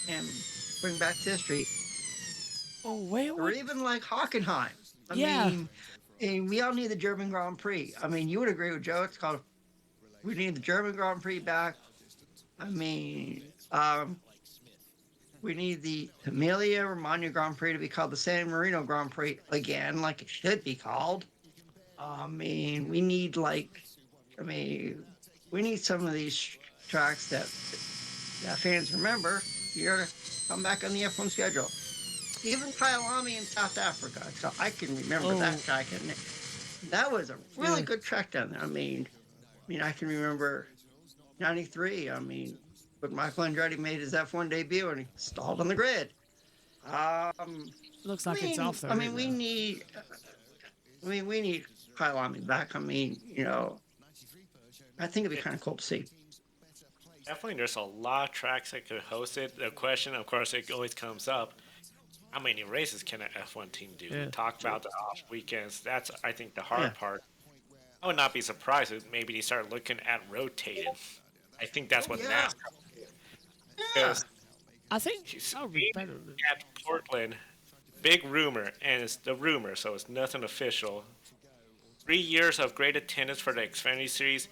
and bring back history. Oh, wait, Or what? even like Hockenheim. I Yeah. mean, and we all need the German Grand Prix. I mean, you would agree with Joe. It's called, we need the German Grand Prix back. I mean, we need the Emilia Romagna Grand Prix to be called the San Marino Grand Prix again, like it should be called. I mean, we need some of these tracks that fans remember here to come back on the F1 schedule. Even Kyalami in South Africa, so I can remember that track, and that was a really good track down there. I mean, I can remember '93. I mean, when Michael Andretti made his F1 debut and he stalled on the grid. Looks like it's off though. We need Kyalami back. I mean, I think it'd be kind of cool to see. Definitely, there's a lot of tracks that could host it. The question, of course, it always comes up: how many races can an F1 team do? Yeah. We talk about the off weekends. That's, I think, the hard part. I would not be surprised if maybe they start looking at rotating. I think that's what NASCAR will do. Because I think that would be better. at Portland, big rumor, and it's the rumor, so it's nothing official. 3 years of great attendance for the Xfinity Series,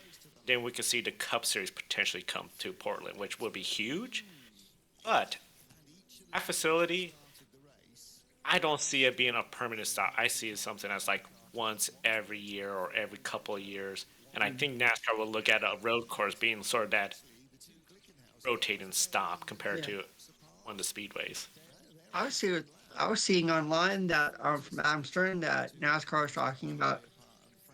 then we could see the Cup Series potentially come to Portland, which would be huge. But that facility, I don't see it being a permanent stop. I see it something that's like once every year or every couple of years. And I think NASCAR will look at a road course being sort of that rotating stop compared to one of the speedways. I was seeing online that from Adam Stern that NASCAR was talking about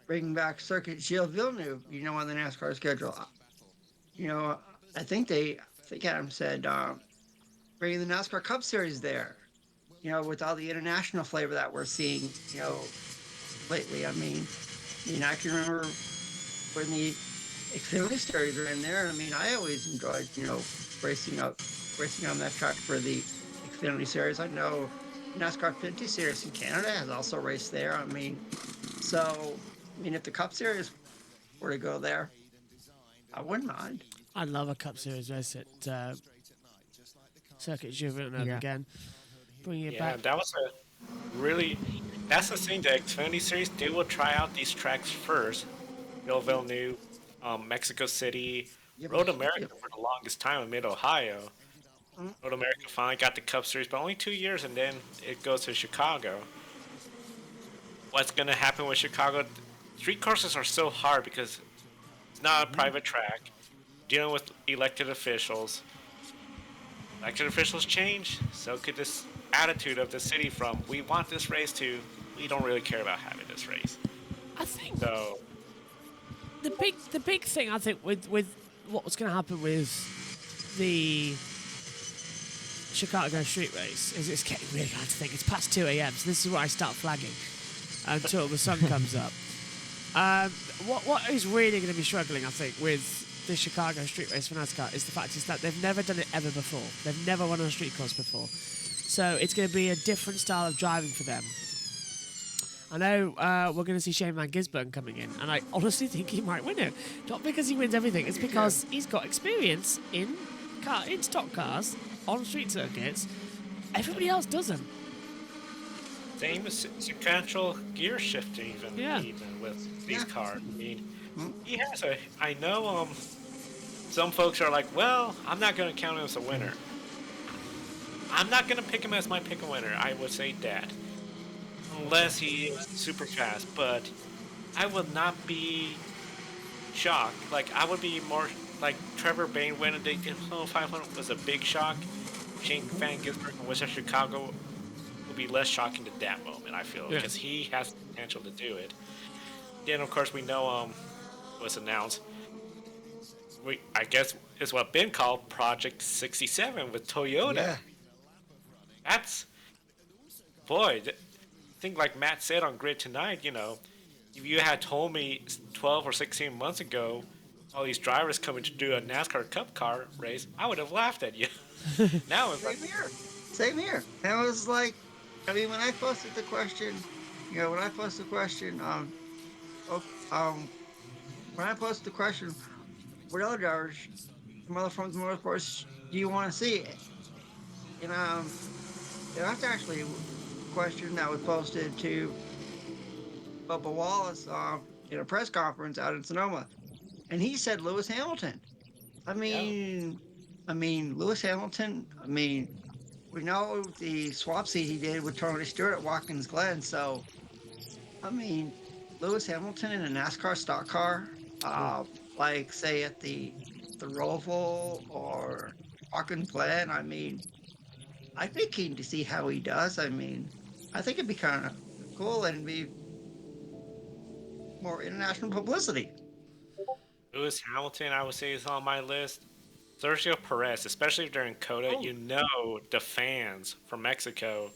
bringing back Circuit Gilles Villeneuve, on the NASCAR schedule. I think Adam said bringing the NASCAR Cup Series there, with all the international flavor that we're seeing, lately. I mean, I can remember when the Xfinity Series were in there. I mean, I always enjoyed, racing on that track for the Xfinity Series. I know NASCAR 50 Series in Canada has also raced there. I mean, if the Cup Series were to go there, I wouldn't mind. I'd love a Cup Series race at Circuit Juvenile again. Bring it back. That was that's the thing, the Xfinity Series, they will try out these tracks first. Villeneuve, Mexico City, Road America for the longest time in Mid-Ohio. Road America finally got the Cup Series, but only 2 years, and then it goes to Chicago. What's going to happen with Chicago? Street courses are so hard because it's not a private track. Dealing with elected officials. Elected officials change, so could this attitude of the city from we want this race to we don't really care about having this race. I think so. The big thing I think with what's going to happen with the Chicago street race is it's getting really hard to think. It's past 2 a.m. so this is where I start flagging until the sun comes up. What is really going to be struggling, I think, with the Chicago street race for NASCAR is the fact is that they've never done it ever before. They've never won on a street course before. So it's going to be a different style of driving for them. I know we're going to see Shane Van Gisbergen coming in, and I honestly think he might win it. Not because he wins everything, it's because he's got experience in stock cars, on street circuits. Everybody else doesn't. Same as sequential gear shifting even with these cars. I mean, he has I know some folks are like, well, I'm not going to count him as a winner. I'm not going to pick him as my pick a winner. I would say that. Unless he is super fast. But I would not be shocked. Like, I would be more like Trevor Bayne winning the Daytona 500 was a big shock. Shane Van Gisbergen in Western Chicago will be less shocking at that moment, I feel, Yeah. because he has the potential to do it. Then, of course, we know was announced. I guess is what been called Project 67 with Toyota. Yeah. That's boy. I think like Matt said on Grid tonight, if you had told me 12 or 16 months ago all these drivers coming to do a NASCAR Cup car race, I would have laughed at you. Now it's like, Same here. Same here. And it was like, I mean, when I posted the question, when I posted the question, oh, when I posted the question, what other drivers from other forms of motorsports do you want to see? And that's actually a question that was posted to Bubba Wallace in a press conference out in Sonoma, and he said Lewis Hamilton. Lewis Hamilton. We know the swap seat he did with Tony Stewart at Watkins Glen. So, Lewis Hamilton in a NASCAR stock car, like say at the Roval or Watkins Glen. I'd be keen to see how he does. I think it'd be kind of cool and be more international publicity. Lewis Hamilton, I would say, is on my list. Sergio Perez, especially during COTA, the fans from Mexico,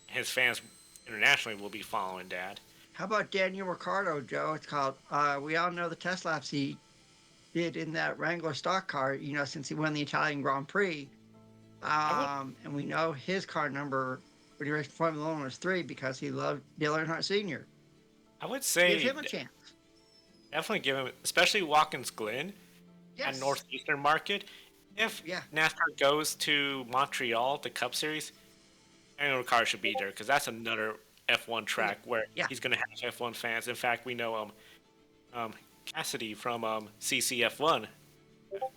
his fans internationally will be following Dad. How about Daniel Ricciardo, Joe? It's called. We all know the test laps he did in that Wrangler stock car. Since he won the Italian Grand Prix, and we know his car number when he raced Formula One was 3 because he loved Dale Earnhardt Sr. I would say Give him a chance. Definitely give him, especially Watkins Glen and Northeastern Market. If NASCAR goes to Montreal, the Cup Series, Daniel Ricciardo should be there because that's another F1 track where he's going to have F1 fans. In fact, we know Cassidy from CCF1,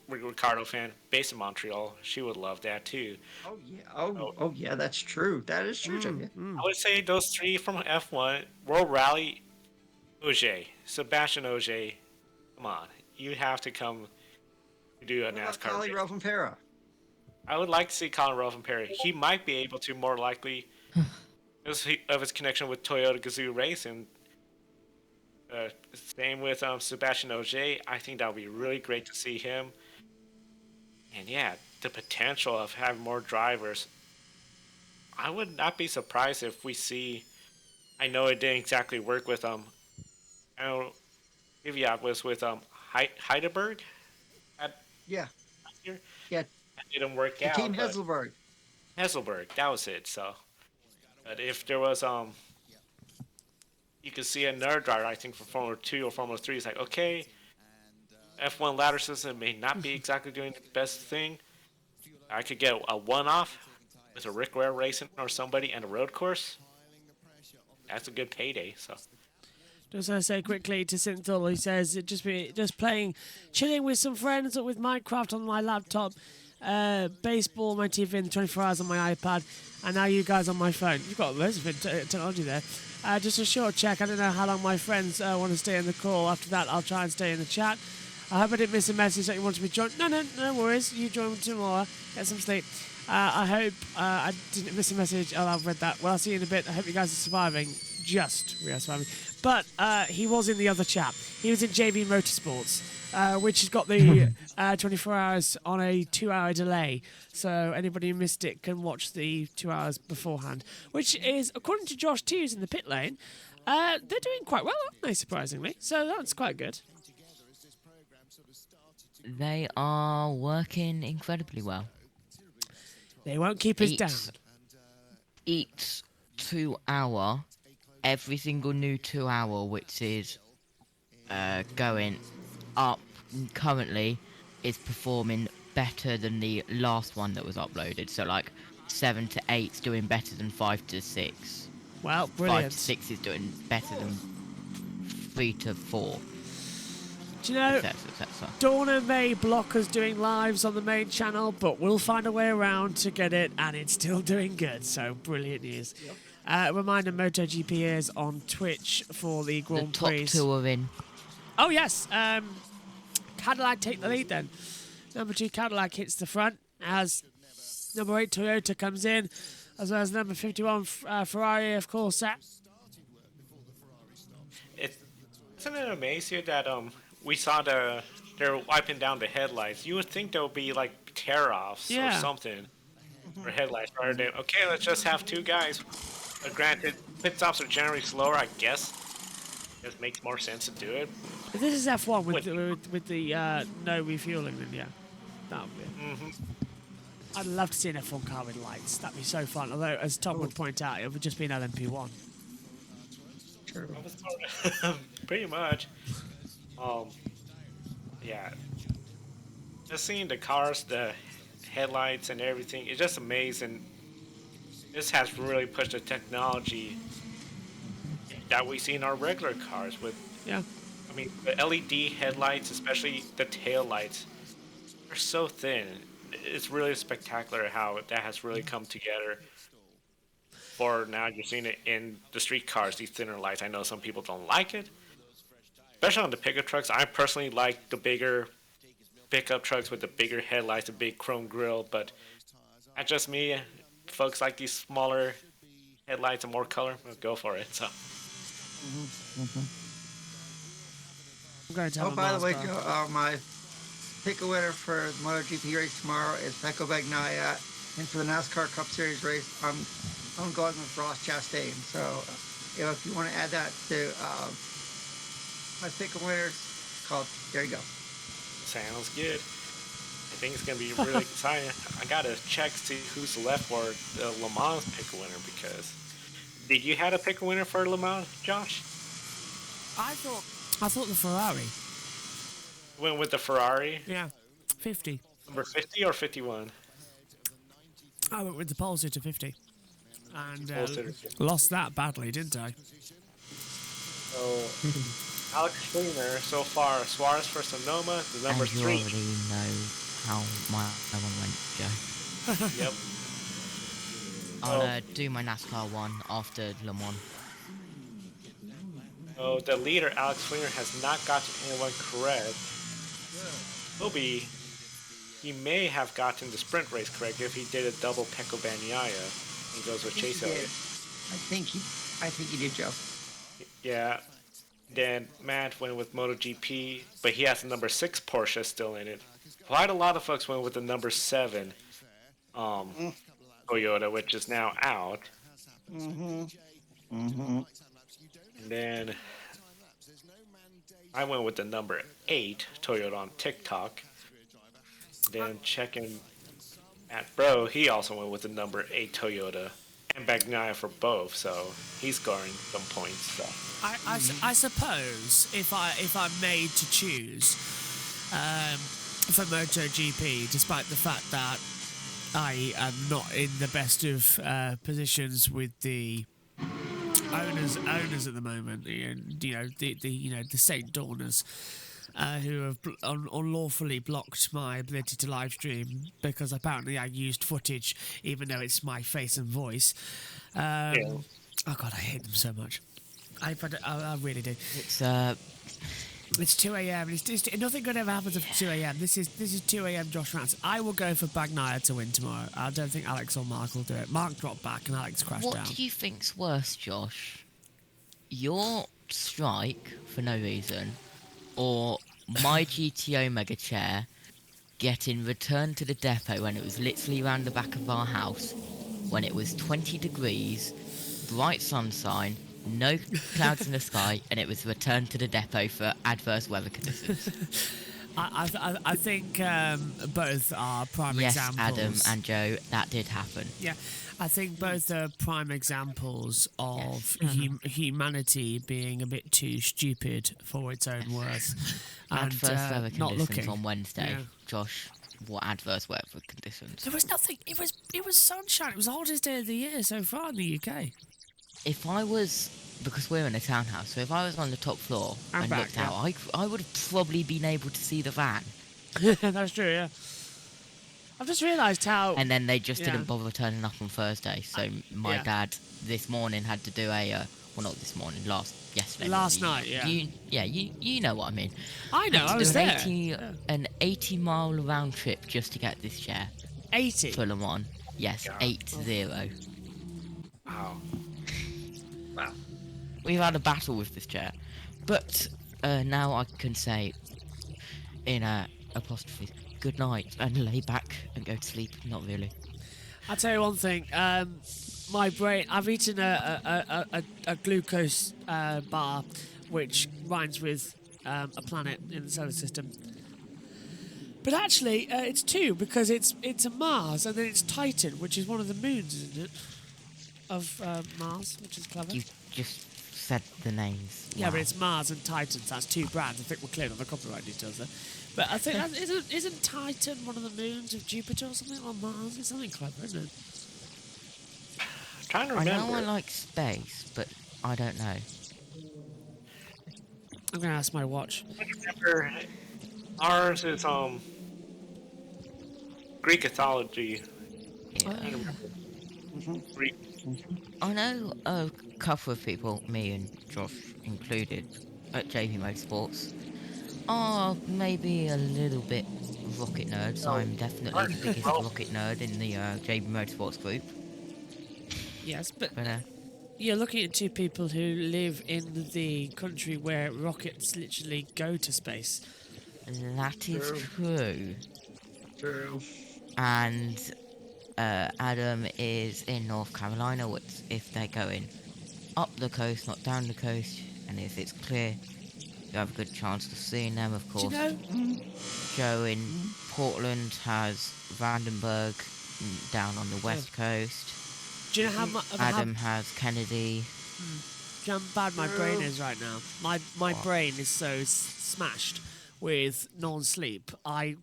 Ricardo fan, based in Montreal. She would love that too. Oh yeah. Oh yeah. That's true. That is true. I would say those three from F1, World Rally, Sebastian Ogier. Come on, you have to come to do a NASCAR. Colin Rovanpera. I would like to see Colin Rovanpera. He might be able to more likely because of his connection with Toyota Gazoo Racing. Same with Sebastian Ogier. I think that would be really great to see him. And yeah, the potential of having more drivers. I would not be surprised if we see. I know it didn't exactly work with I know Kvyat was with Heidelberg. Yeah. Here. Yeah. That didn't work out. Team Hesselberg. Hesselberg, that was it. So, but if there was you could see another driver, I think, for Formula 2 or Formula 3. It's like, okay, F1 ladder system may not be exactly doing the best thing. I could get a one-off with a Rick Ware Racing or somebody and a road course. That's a good payday. So. Just want to say quickly to Synthol, he says, just playing, chilling with some friends with Minecraft on my laptop, baseball on my TV, and 24 hours on my iPad, and now you guys on my phone. You've got loads of technology there. Just a short check. I don't know how long my friends want to stay in the call. After that, I'll try and stay in the chat. I hope I didn't miss a message that you want to be joined. No worries. You join tomorrow. Get some sleep. I hope I didn't miss a message. Oh, I've read that. Well, I'll see you in a bit. I hope you guys are surviving. We are surviving. But he was in the other chat. He was in JB Motorsports, which has got the 24 hours on a 2-hour delay. So anybody who missed it can watch the 2 hours beforehand, which is, according to Josh Tews in the pit lane, they're doing quite well, aren't they, surprisingly? So that's quite good. They are working incredibly well. They won't keep us down. Each 2 hour, every single new 2 hour which is going up currently is performing better than the last one that was uploaded. So like 7 to 8's doing better than 5 to 6. Wow, brilliant. 5 to 6 is doing better than 3 to 4. Do you know, etc. Dawn and May block us doing lives on the main channel, but we'll find a way around to get it, and it's still doing good, so brilliant news. Yep. Reminder, MotoGP is on Twitch for the Grand Prix. The top 2 are in. Oh, yes. Cadillac take the lead then. Number 2, Cadillac hits the front as Number 8 Toyota comes in, as well as number 51 Ferrari, of course. Isn't it amazing that we saw they're wiping down the headlights? You would think there would be like tear-offs or Yeah. something for headlights rather than okay, let's just have two guys. Granted, pit stops are generally slower, I guess. It makes more sense to do it. If this is F1 with the no refueling, then yeah, that would be it. I'd love to see an F1 car with lights. That'd be so fun. Although, as Tom would point out, it would just be an LMP1. True. Pretty much. Yeah. Just seeing the cars, the headlights, and everything, it's just amazing. This has really pushed the technology that we see in our regular cars with. Yeah. I mean, the LED headlights, especially the tail lights, they're so thin. It's really spectacular how that has really come together. For now, you're seeing it in the street cars, these thinner lights. I know some people don't like it, especially on the pickup trucks. I personally like the bigger pickup trucks with the bigger headlights, the big chrome grille, but that's just me. Folks like these smaller headlights and more color, I'll go for it. So. I'm going to have by the way, Joe, my pick a winner for the MotoGP race tomorrow is Pecco Bagnaia, and for the NASCAR Cup Series race, I'm going with Ross Chastain. So, if you want to add that to my pick a winners, there you go. Sounds good. I think it's going to be really exciting. I got to check to see who's left for the Le Mans pick a winner because. Did you have a pick a winner for Le Mans, Josh? I thought the Ferrari. Went with the Ferrari? Yeah. 50. Number 50 or 51? I went with the pole sitter 50. And Pole-sitter. lost that badly, didn't I? So, Alex Springer, so far, Suarez for Sonoma, the number and you 3. already know how my one went, Joe. Yep. I'll do my NASCAR one after Le Mans. So the leader, Alex Springer, has not gotten anyone correct. He may have gotten the sprint race correct if he did a double Pecco Bagnaia and goes with Chase Elliott. I think he did, Joe. Yeah. Then Matt went with MotoGP, but he has the number 6 Porsche still in it. Quite a lot of folks went with the number 7 Toyota, which is now out. And then I went with the number 8 Toyota on TikTok. Then checking at Bro, he also went with the number 8 Toyota and Bagnaia for both, so he's scoring some points. So. I suppose if I'm made to choose for MotoGP, despite the fact that I am not in the best of positions with the owners at the moment, the St. Dawners, who have unlawfully blocked my ability to live stream because apparently I used footage even though it's my face and voice. Oh God, I hate them so much. I really do. It's 2 a.m. It's nothing good ever happens at 2 a.m. This is 2 a.m. Josh Rance. I will go for Bagnaia to win tomorrow. I don't think Alex or Mark will do it. Mark dropped back and Alex crashed down. What do you think's worse, Josh? Your strike for no reason, or my GTO Mega Chair getting returned to the depot when it was literally around the back of our house, when it was 20 degrees, bright sunshine, no clouds in the sky, and it was returned to the depot for adverse weather conditions. I think both are prime yes, examples. Adam and Joe, that did happen. Yeah, I think both are prime examples of humanity being a bit too stupid for its own worth. Adverse weather not conditions looking. on Wednesday. Yeah. Josh, what adverse weather conditions? There was nothing. It was sunshine. It was the hottest day of the year so far in the UK. If I was, because we're in a townhouse, so if I was on the top floor and looked out, I would have probably been able to see the van. That's true, yeah. I've just realised how... And then they just didn't bother turning up on Thursday, so my dad this morning had to do well, not this morning, yesterday. Last night, yeah. You know what I mean. I know, I was there. An 80-mile round trip just to get this chair. 80? For Le Mans. Yes, God. 8-0. Wow. Wow. We've had a battle with this chair, but now I can say in apostrophe, good night, and lay back and go to sleep. Not really. I'll tell you one thing. My brain. I've eaten a glucose bar, which rhymes with a planet in the solar system. But actually, it's two because it's a Mars and then it's Titan, which is one of the moons, isn't it? Of Mars, which is clever. You just said the names. Yeah, Wow. but it's Mars and Titan, so that's two brands. I think we're clear on the copyright details there. But I think isn't Titan one of the moons of Jupiter or something, or Mars? It's something clever, isn't it? Trying to I remember. know I like space, but I don't know. I'm gonna ask my watch. I remember ours is Greek mythology. Yeah. I remember. Greek. I know a couple of people, me and Josh included, at JP Motorsports, are maybe a little bit rocket nerds. I'm definitely the biggest rocket nerd in the JP Motorsports group. Yes, but But you're looking at two people who live in the country where rockets literally go to space. that is true. True. And Adam is in North Carolina, which if they're going up the coast, not down the coast, and if it's clear, you have a good chance of seeing them, of Do you course. know? Joe in Portland has Vandenberg down on the west coast. Do you know how much? Adam has Kennedy. Do you know how bad my brain is right now? My brain is so smashed with non-sleep. I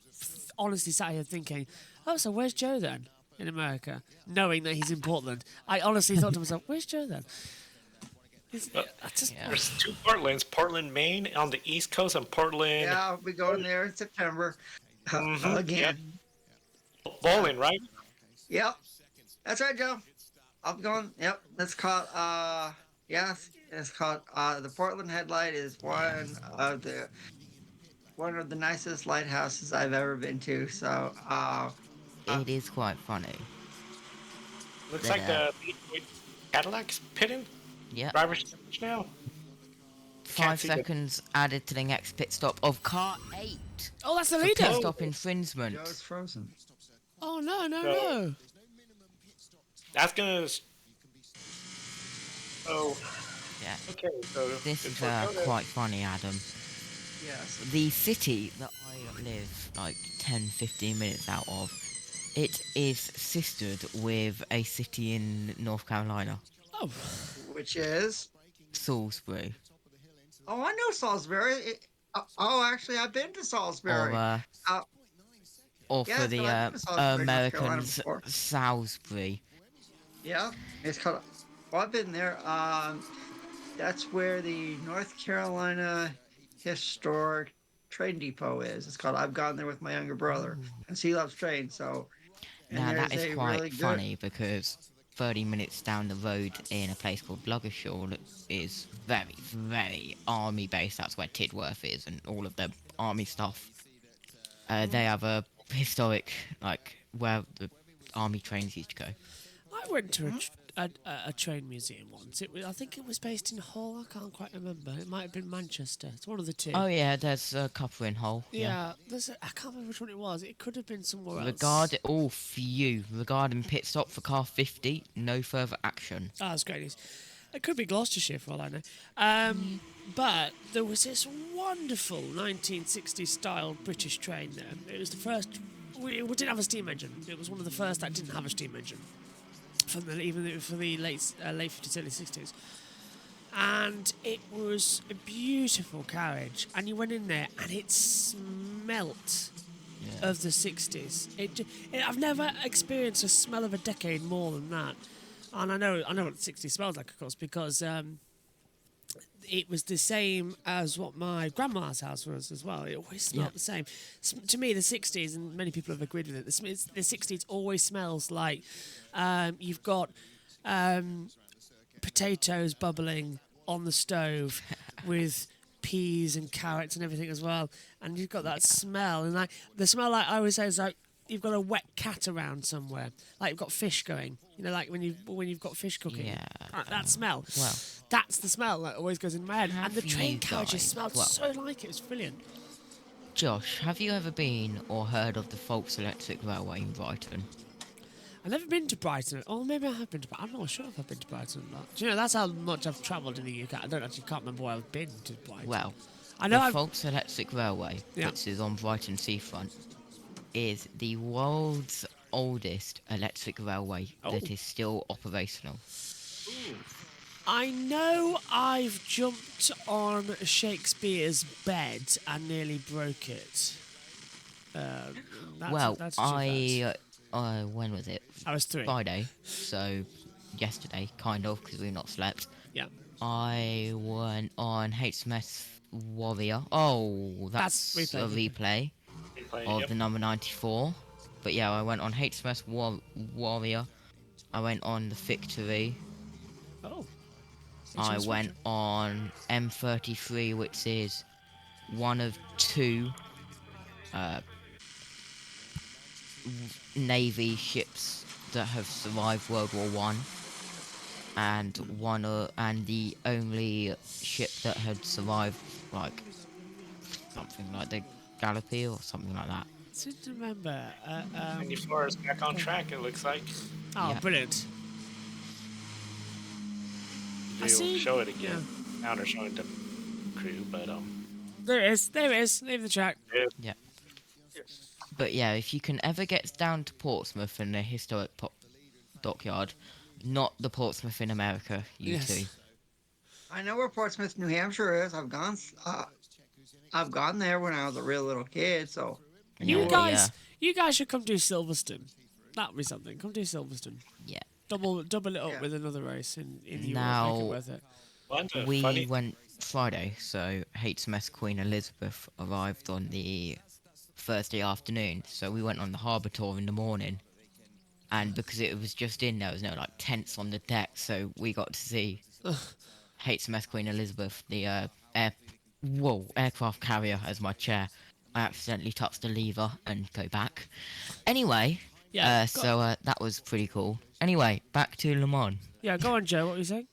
honestly sat here thinking, oh, so where's Joe then in America? Knowing that he's in Portland. I honestly thought to myself, where's Joe then? There's two Portlands, Portland, Maine on the East Coast, and Portland. Yeah, I'll be going there in September. Again. Yep. Bowling, right? Yep. That's right, Joe. I'll be going. Yep. It's called, yes, it's called, the Portland Headlight is one of the nicest lighthouses I've ever been to. So, It is quite funny. Looks But, like the Cadillac's pitting. Yep. Driver's now. 5 seconds added to the next pit stop of car 8. Oh, that's the for leader. Pit stop infringement. Joe's frozen. Oh no. That's gonna. Oh. Yeah. Okay. So This is Toyota. quite funny, Adam. Yes. The city that I live like 10-15 minutes out of, it is sistered with a city in North Carolina. Oh. Which is? Salisbury. Oh, I know Salisbury. Actually, I've been to Salisbury. Or yes, for the I've been to Salisbury, North Carolina Americans, before. Salisbury. Yeah, it's called. Well, I've been there. That's where the North Carolina Historic Train Depot is. It's called. I've gone there with my younger brother, and he loves trains. So, and Now that there's is a quite really good- funny because 30 minutes down the road in a place called Bluggershaw is very, very army based. That's where Tidworth is and all of the army stuff. They have a historic, like, where the army trains used to go. I went to a train museum once. I think it was based in Hull. I can't quite remember. It might have been Manchester. It's one of the two. Oh yeah, there's a couple in Hull. Yeah, I can't remember which one it was. It could have been somewhere else. Regarding pit stop for car 50, no further action. Oh, that's great news. It could be Gloucestershire for all I know. But there was this wonderful 1960s style British train there. It was the first. We didn't have a steam engine. It was one of the first that didn't have a steam engine. For the late 50s, early 60s. And it was a beautiful carriage. And you went in there and it smelt of the 60s. I've never experienced a smell of a decade more than that. And I know what the 60s smells like, of course, because it was the same as what my grandma's house was as well. It always smelled the same. To me, the 60s, and many people have agreed with it, the 60s always smells like you've got potatoes bubbling on the stove with peas and carrots and everything as well. And you've got that smell. And the smell I always say is like you've got a wet cat around somewhere, like you've got fish going. You know, like when you've got fish cooking. Yeah. That smell. Well, That's the smell that always goes in my head. And the have you train carriages guys- smelled well- so like it. It was brilliant. Josh, have you ever been or heard of the Folks Electric Railway in Brighton? I've never been to Brighton. Oh, maybe I have been to Brighton. I'm not sure if I've been to Brighton or not. Do you know, that's how much I've travelled in the UK. I can't remember where I've been to Brighton. Well, I know the I've... Folks Electric Railway, Yeah. which is on Brighton seafront, is the world's oldest electric railway that is still operational. I know I've jumped on Shakespeare's bed and nearly broke it. That's when was it? I was 3. Friday, so yesterday, kind of, because we've not slept. Yeah. I went on HMS Warrior. Oh, that's a replay of the number 94. But yeah, I went on HMS Warrior. I went on the Victory. Oh. I went on M33, which is one of 2 Navy ships that have survived World War One, and and the only ship that had survived, like something like the Gallipoli or something like that. I seem to remember. 94 is back on track, it looks like. Oh, Yeah. brilliant. I They'll see. show it again. Now they're showing the crew, but There it is. There it is. Leave the track. Yeah. But yeah, if you can ever get down to Portsmouth and the historic dockyard, not the Portsmouth in America, you two. I know where Portsmouth, New Hampshire is. I've gone there when I was a real little kid. So You guys should come do Silverstone. That'd be something. Come do Silverstone. Yeah. Double it up with another race in Europe. Now, Make it worth it. we went Friday, so HMS Queen Elizabeth arrived on the Thursday afternoon, so we went on the harbour tour in the morning, and because it was just in, there was no like tents on the deck, so we got to see HMS Queen Elizabeth, the aircraft carrier, as my chair. I accidentally touched the lever and go back. Anyway, that was pretty cool. Anyway, back to Le Mans. Yeah, go on, Joe. What were you saying?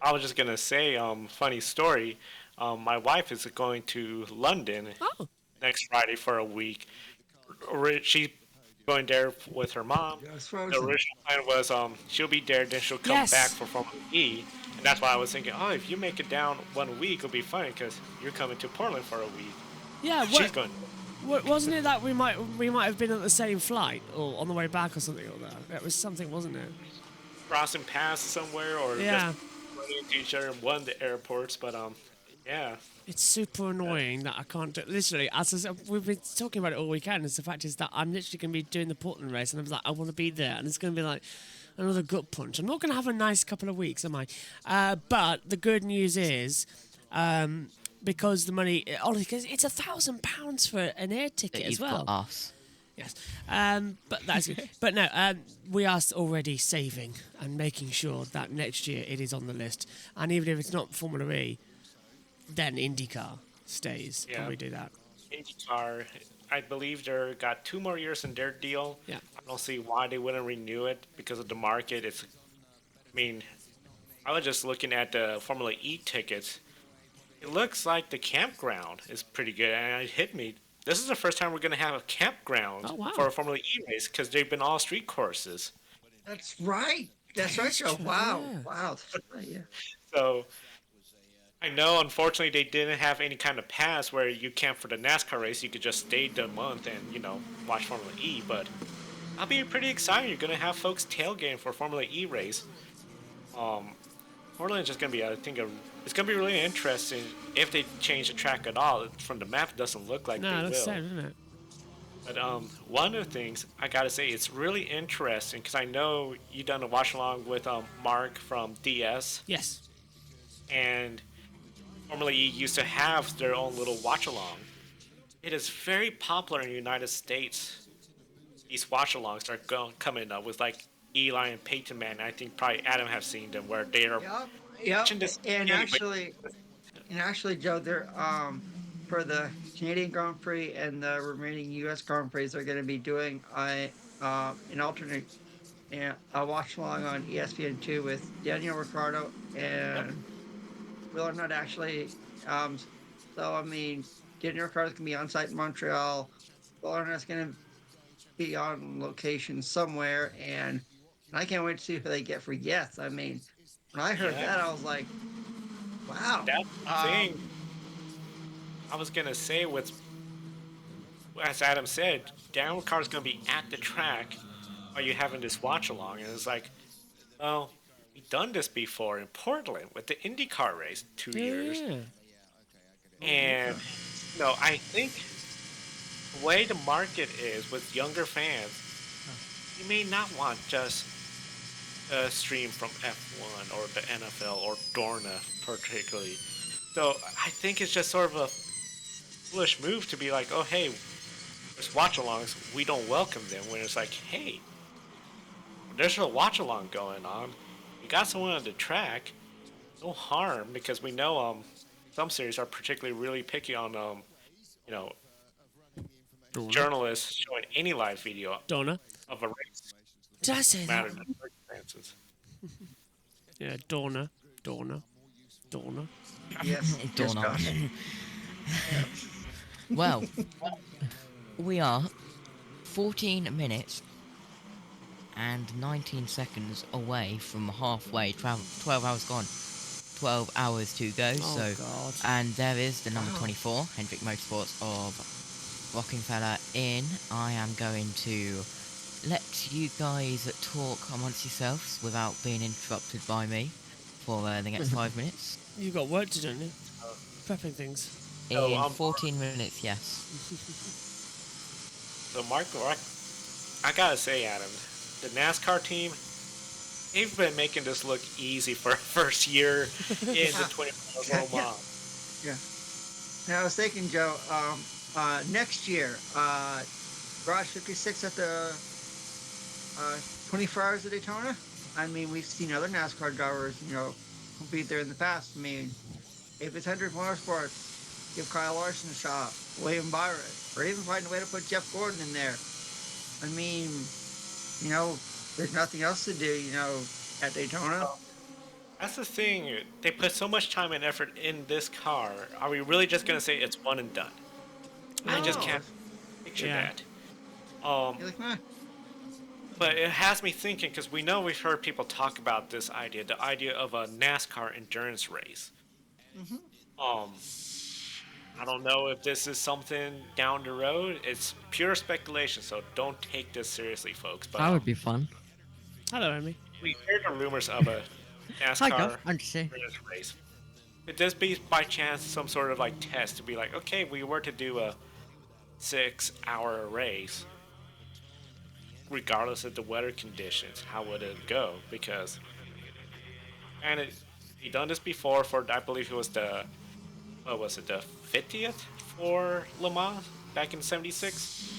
I was just gonna say, funny story. My wife is going to London next Friday for a week. She's going there with her mom. The original plan was she'll be there, then she'll come back for Formula E, and that's why I was thinking, oh, if you make it down 1 week, it'll be funny because you're coming to Portland for a week. Yeah, she's going. Wasn't it that we might have been on the same flight or on the way back or something like that? It was something, wasn't it? Crossing paths somewhere or just running into each other in one of the airports, but yeah. It's super annoying that I can't do. Literally, we've been talking about it all weekend. The fact is that I'm literally going to be doing the Portland race, and I was like, I want to be there, and it's going to be like another gut punch. I'm not going to have a nice couple of weeks, am I? But the good news is, because the money, honestly, it's £1,000 for an air ticket as well. Got us. Yes, but that's good. But no, we are already saving and making sure that next year it is on the list. And even if it's not Formula E, then IndyCar stays. Yeah. Can we do that? IndyCar, I believe they got 2 more years in their deal. Yeah. I don't see why they wouldn't renew it because of the market. I was just looking at the Formula E tickets. It looks like the campground is pretty good, and it hit me. This is the first time we're going to have a campground for a Formula E race because they've been all street courses. That's right. That's right, Joe. Wow. Wow. Yeah. So I know, unfortunately, they didn't have any kind of pass where you camp for the NASCAR race. You could just stay the month and, watch Formula E. But I'll be pretty excited. You're going to have folks tailgating for a Formula E race. Portland is just going to be, it's going to be really interesting if they change the track at all. From the map, it doesn't look like they will. No, that's sad, isn't it? But one of the things I gotta say, it's really interesting because I know you done a watch along with Mark from DS. Yes. And Formula E used to have their own little watch along. It is very popular in the United States. These watch alongs are coming up with like Eli and Peyton Man. I think probably Adam have seen them where they are. Yep. watching this And game, actually, Joe, there for the Canadian Grand Prix and the remaining U.S. Grand Prix, they're going to be doing an alternate watch along on ESPN2 with Daniel Ricciardo and Will or not actually. Um, so I mean, Daniel Ricciardo's going to be on site in Montreal. Will or not's going to be on location somewhere, and I can't wait to see who they get for Yes. I mean, when I heard that, I was like, wow. That's the thing. I was gonna say with, as Adam said, Daniel Carr's gonna be at the track while you having this watch along, and it's like, well, we've done this before in Portland with the IndyCar race 2 years, and I think the way the market is with younger fans, you may not want just a stream from F1 or the NFL or Dorna particularly. So I think it's just sort of a foolish move to be like, oh hey, there's watch-alongs, we don't welcome them, when it's like, hey, there's a watch-along going on, you got someone on the track, no harm, because we know some series are particularly really picky on journalists showing any live video of a race. Did I say that? Matter the circumstances. Yeah, Dorna. Yes, Dawn on. Well, we are 14 minutes and 19 seconds away from halfway. 12 hours gone. 12 hours to go. God. And there is the number 24, Hendrick Motorsports of Rockefeller in. I am going to let you guys talk amongst yourselves without being interrupted by me for the next 5 minutes. You've got work to do, haven't you? Prepping things. In 14 minutes, yes. So Mark, I gotta say, Adam, the NASCAR team, they've been making this look easy for a first year in the 24 Le Mans. Yeah. Now I was thinking, Joe, next year, Garage 56 at the 24 Hours of Daytona. I mean, we've seen other NASCAR drivers, compete there in the past. I mean, if it's Hendrick Motorsports, give Kyle Larson a shot, William Byron, or even find a way to put Jeff Gordon in there. I mean, there's nothing else to do, at Daytona. That's the thing. They put so much time and effort in this car. Are we really just gonna say it's one and done? I just can't picture that. You're like, nah. But it has me thinking, because we've heard people talk about this idea, the idea of a NASCAR endurance race. I don't know if this is something down the road. It's pure speculation, so don't take this seriously, folks. But That would be fun. Hello, Amy. we heard the rumors of a Hi, NASCAR Gus. Understand. endurance race. Could this be by chance some sort of like test to be like, okay, we were to do a 6-hour race, regardless of the weather conditions, how would it go? Because, and he done this before for, I believe it was the 50th for Le Mans back in '76.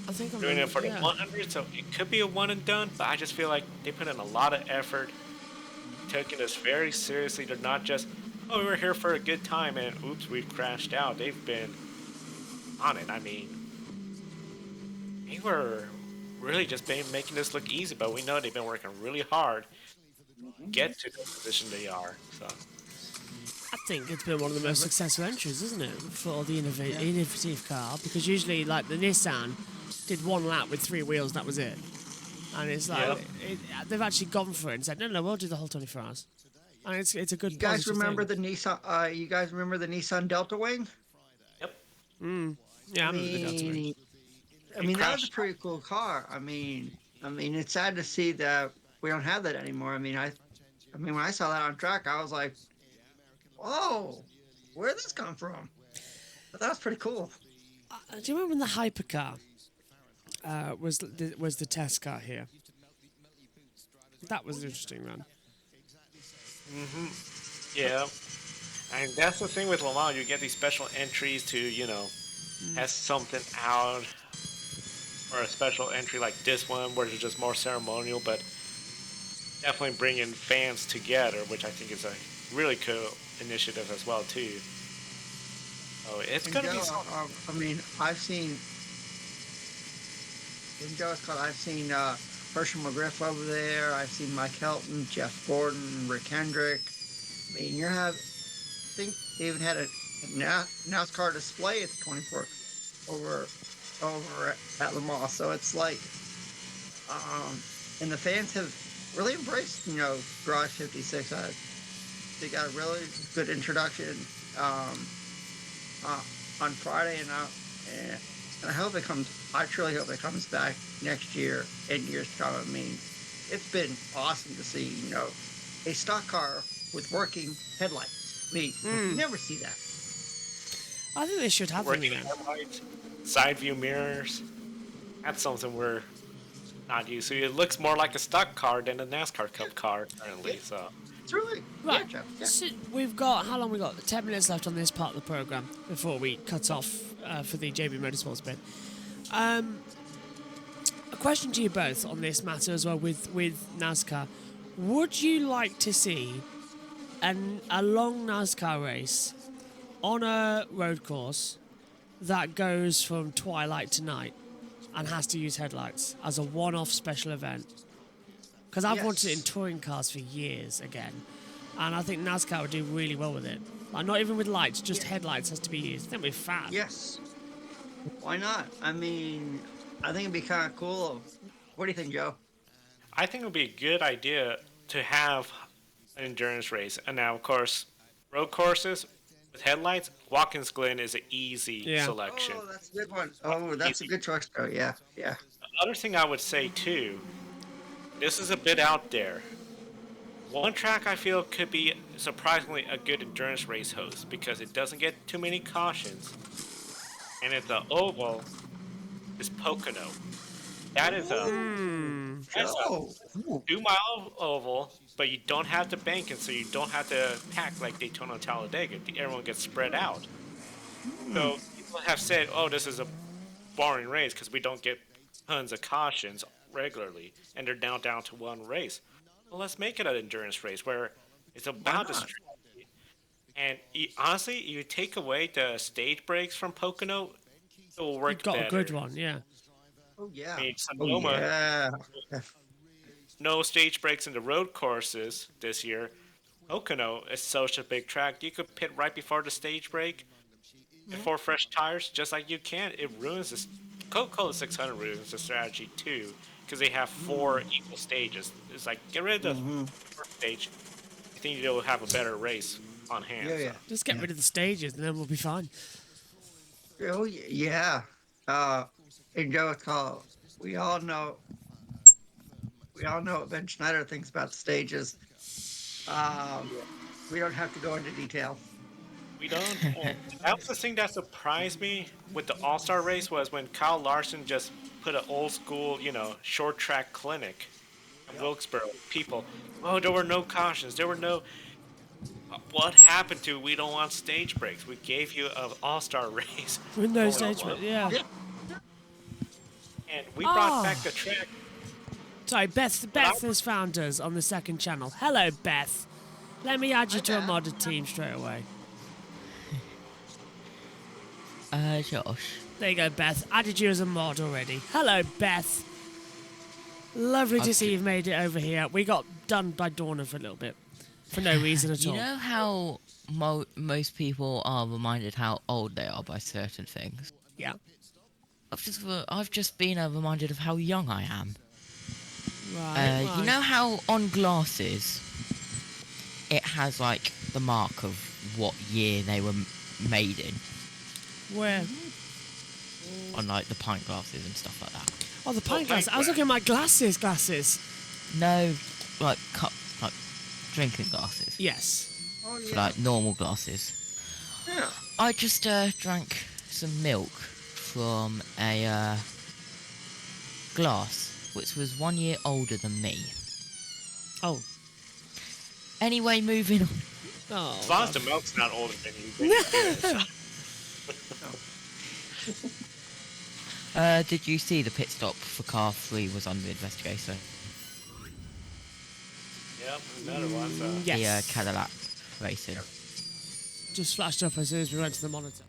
I think I'm Doing it for the 100, so it could be a one and done. But I just feel like they put in a lot of effort, taking this very seriously. They're not just, oh, we were here for a good time and oops, we crashed out. They've been on it. I mean, they were really just making this look easy, but we know they've been working really hard to get to the position they are. So I think it's been one of the most successful entries, isn't it, for the innovative car? Because usually, like the Nissan, did one lap with 3 wheels, that was it. And it's like they've actually gone for it and said, no, we'll do the whole 24 hours. And it's a good. You guys remember thing. the Nissan? You guys remember the Nissan Delta Wing? Yep. Yeah, I remember the Delta Wing. I mean, that was a pretty cool car. I mean, it's sad to see that we don't have that anymore. I mean, when I saw that on track, I was like, whoa, where did this come from? But that was pretty cool. Do you remember when the hypercar was the test car here? That was an interesting run. Yeah. And that's the thing with Le Mans, you get these special entries to, test something out. Or a special entry like this one, where it's just more ceremonial, but definitely bringing fans together, which I think is a really cool initiative as well, too. Oh, it's And gonna Joe, be so. I mean, I've seen in Joe's Club, I've seen Herschel McGriff over there. I've seen Mike Helton, Jeff Gordon, Rick Hendrick. I mean, I think they even had a NASCAR display at the 24 over at Le Mans. So it's like, and the fans have really embraced, Garage 56. They got a really good introduction uh, on Friday, and I hope it comes. I truly hope it comes back next year and years to come. I mean, it's been awesome to see, a stock car with working headlights. I mean, you never see that. I think they should have them Working again. headlights, side view mirrors. That's something we're not used to. It looks more like a stock car than a NASCAR Cup car currently. So It's really Right. Yeah, Jeff. Yeah. So we've got, how long we got? 10 minutes left on this part of the programme before we cut off for the JB Motorsports bit. A question to you both on this matter as well with NASCAR. Would you like to see a long NASCAR race on a road course that goes from twilight to night and has to use headlights as a one-off special event? Because I've wanted it in touring cars for years again, and I think NASCAR would do really well with it. Like, not even with lights, just headlights has to be used. I think we're fab. Yes. Why not? I mean, I think it'd be kind of cool. What do you think, Joe? I think it would be a good idea to have an endurance race. And now, of course, road courses with headlights, Watkins Glen is an easy selection. Oh, that's a good one. Oh, that's a good choice, Joe. Yeah, yeah. The other thing I would say, too, this is a bit out there. One track I feel could be surprisingly a good endurance race host because it doesn't get too many cautions. And it's the oval is Pocono. That is a 2-mile oval, but you don't have to bank it, so you don't have to pack like Daytona and Talladega. Everyone gets spread out. So people have said, "Oh, this is a boring race because we don't get tons of cautions regularly, and they're now down to one race." Well, let's make it an endurance race where it's about the strategy. And honestly, you take away the stage breaks from Pocono, it will work You've got better. a good one, yeah. Oh, yeah. I mean, Sonoma, no stage breaks in the road courses this year. Pocono is such a big track. You could pit right before the stage break, before fresh tires, just like you can. It ruins this. Coca-Cola 600 ruins the strategy too, because they have 4 equal stages. It's like, get rid of the first stage. I think you'll have a better race on hand. Yeah. Just get rid of the stages and then we'll be fine. Oh, yeah. And Joe, we all know what Ben Schneider thinks about the stages. We don't have to go into detail. We don't. That was the thing that surprised me with the All-Star race was when Kyle Larson just put an old school, short track clinic in Wilkesboro. People, there were no cautions. There were no. What happened to we don't want stage breaks? We gave you an All-Star race. With no stage breaks, yeah. And we brought back the track. Sorry, Beth has found us on the second channel. Hello, Beth. Let me add you to a modded team straight away. Josh. There you go, Beth. Added you as a mod already. Hello, Beth. Lovely to see you've made it over here. We got done by Dorna for a little bit. For no reason at all. You know how most people are reminded how old they are by certain things? Yeah. I've just been reminded of how young I am. Right. You know how on glasses it has like the mark of what year they were made in? Where? On like the pint glasses and stuff like that. Oh, the pint glasses. I was looking at my glasses. No, like drinking glasses. Yes. For like normal glasses. Yeah. I just drank some milk from a glass which was 1 year older than me. Oh. Anyway, moving on. Oh. As long as the milk's not older than you, then did you see the pit stop for car 3 was under investigation? Yep, another one. So. Yes. The Cadillac racing. Just flashed up as soon as we went to the monitor.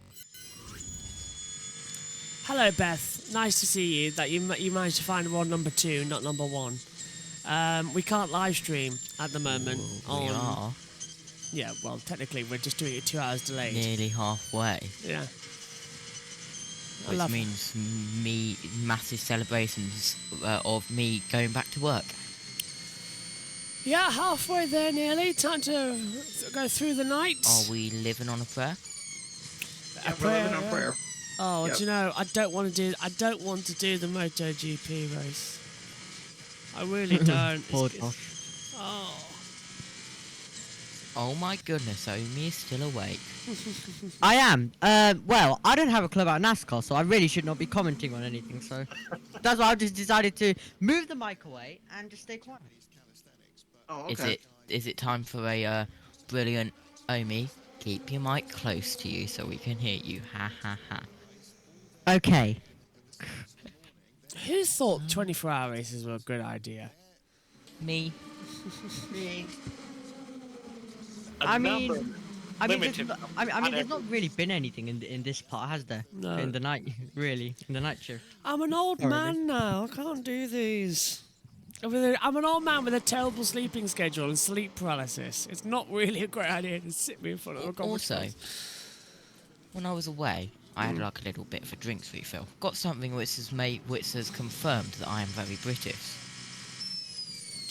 Hello, Beth. Nice to see you. That you managed to find world number 2, not number 1. We can't live stream at the moment. We are Yeah, well, technically we're just doing it 2 hours delayed. nearly halfway. Yeah. I Which love means massive celebrations of me going back to work. Yeah, halfway there nearly. Time to go through the night. Are we living on a prayer? Yeah, we're living on prayer. Oh, Yep. do you know? I don't want to do the MotoGP race. I really don't. Poor It's- Josh. oh. Oh my goodness, Omi is still awake. I am. Well, I don't have a club about NASCAR, so I really should not be commenting on anything. So that's why I've just decided to move the mic away and just stay quiet. Oh, okay. Is it time for a brilliant Omi? Keep your mic close to you so we can hear you. Ha ha ha. Okay. Who thought 24-hour races were a good idea? Me. Me. I mean, limited there's, number. I mean, there's not really been anything in this part, has there? No. In the night, really, in the night shift. I'm an old man now. I can't do these. I'm an old man with a terrible sleeping schedule and sleep paralysis. It's not really a great idea to sit me in front of a conference Also, call. when I was away, I had like a little bit of a drinks refill. Got something which has confirmed that I am very British.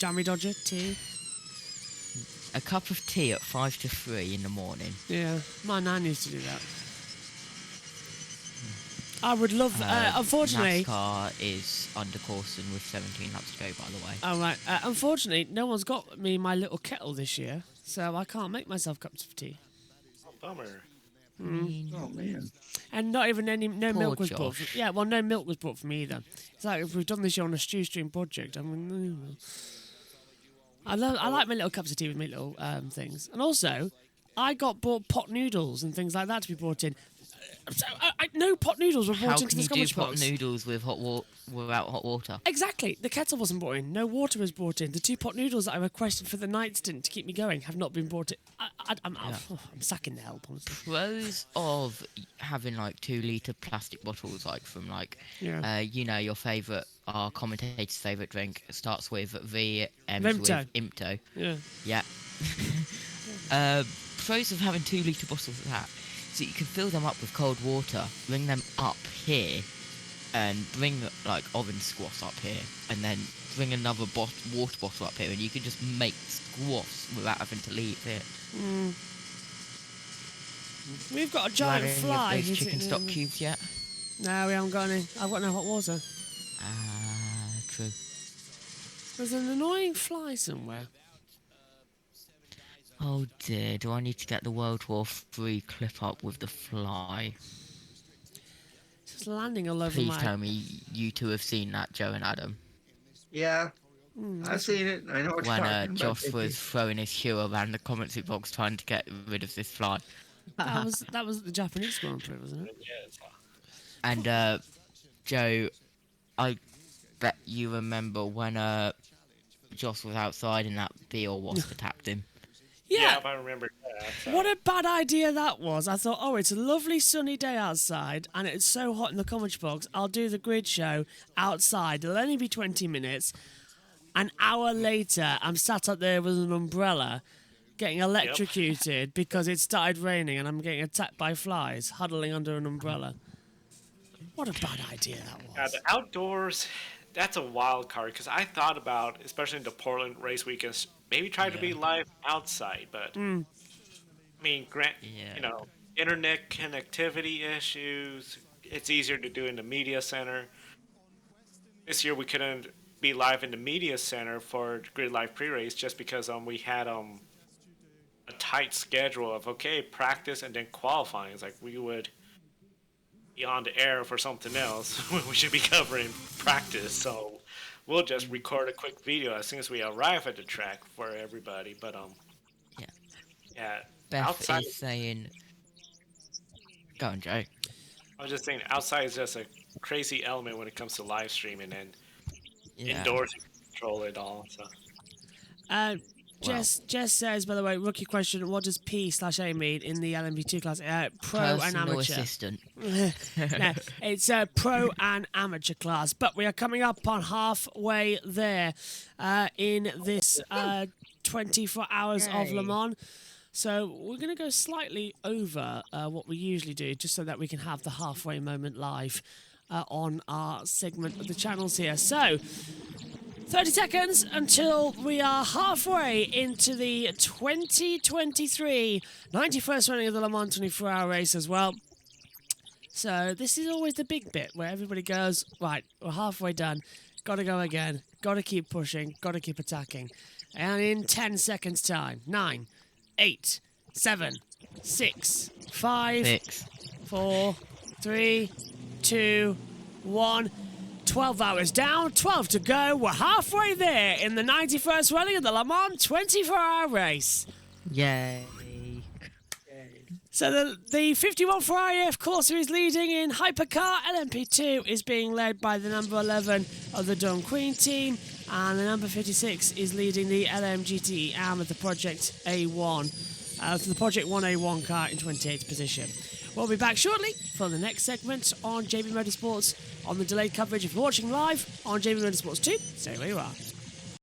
Jammy Dodger, tea. A cup of tea at 2 to 3 in the morning. Yeah, my nan used to do that. I would love. Unfortunately, NASCAR is under course and with 17 laps to go, by the way. oh right. Unfortunately, no one's got me my little kettle this year, so I can't make myself cups of tea. Oh, bummer. Oh man. And not even no Poor milk was brought. Josh. Yeah, well, no milk was brought for me either. It's like if we've done this year on a stew stream project. I mean, I like my little cups of tea with my little things, and also I got bought pot noodles and things like that to be brought in. So, no pot noodles were brought How into can the you do Scottish pot box. noodles with without hot water? Exactly. The kettle wasn't brought in. No water was brought in. The 2 pot noodles that I requested for the night stint to keep me going have not been brought in. I'm sacking the help, honestly. Pros of having like 2-litre plastic bottles, like from like, Yeah. your favourite, our commentator's favourite drink starts with V, ends Vimto. with Imto. Yeah. Yeah. Pros of having 2-litre bottles of that. So you can fill them up with cold water, bring them up here, and bring like orange squash up here, and then bring another water bottle up here, and you can just make squash without having to leave here. We've got a Do you giant have any fly. of those who's chicken sitting stock in the- cubes yet? No, we haven't got any. I've got no hot water. True. There's an annoying fly somewhere. Oh dear, do I need to get the World War III clip up with the fly? It's just landing all over Please my... tell me you two have seen that, Joe and Adam. Yeah. I've seen it. I know what When you're talking about. Josh was throwing his shoe around the commentary box trying to get rid of this fly. That was the Japanese Grand Prix, wasn't it? And Joe, I bet you remember when Josh was outside and that bee or wasp attacked him. Yeah. I remember that. What a bad idea that was. I thought, oh, it's a lovely sunny day outside and it's so hot in the commentary box. I'll do the grid show outside. It'll only be 20 minutes. An hour later, I'm sat up there with an umbrella getting electrocuted because it started raining and I'm getting attacked by flies huddling under an umbrella. What a bad idea that was. The outdoors, that's a wild card because I thought about, especially in the Portland race weekends, maybe try to be live outside, but I mean, internet connectivity issues. It's easier to do in the media center. This year we couldn't be live in the media center for Grid Live pre-race just because we had a tight schedule of practice and then qualifying. It's like we would be on the air for something else when we should be covering practice, so we'll just record a quick video as soon as we arrive at the track for everybody. But Beth outside is saying, go on, Joe. I was just saying outside is just a crazy element when it comes to live streaming, and Yeah. indoors you can control it all. So Jess says, by the way, rookie question, what does P/A mean in the LMP2 class? Pro and Personal amateur. assistant. No, it's a pro and amateur class, but we are coming up on halfway there in this 24 hours of Le Mans. So we're going to go slightly over what we usually do, just so that we can have the halfway moment live on our segment of the channels here. So 30 seconds until we are halfway into the 2023 91st running of the Le Mans 24-hour race as well. So this is always the big bit where everybody goes, right, we're halfway done, got to go again, got to keep pushing, got to keep attacking. And in 10 seconds time, 9, 8, 7, 6, 5, 4, 3, 2, 1. 12 hours down, 12 to go. We're halfway there in the 91st running of the Le Mans 24-hour race. Yay. So the 51 Ferrari F Corsa is leading in Hypercar. LMP2 is being led by the number 11 of the Dawn Queen team. And the number 56 is leading the LMGT arm of the Project A1. The Project 1A1 car in 28th position. We'll be back shortly for the next segment on JB Motorsports on the delayed coverage. If you're watching live on JB Motorsports 2, stay where you are.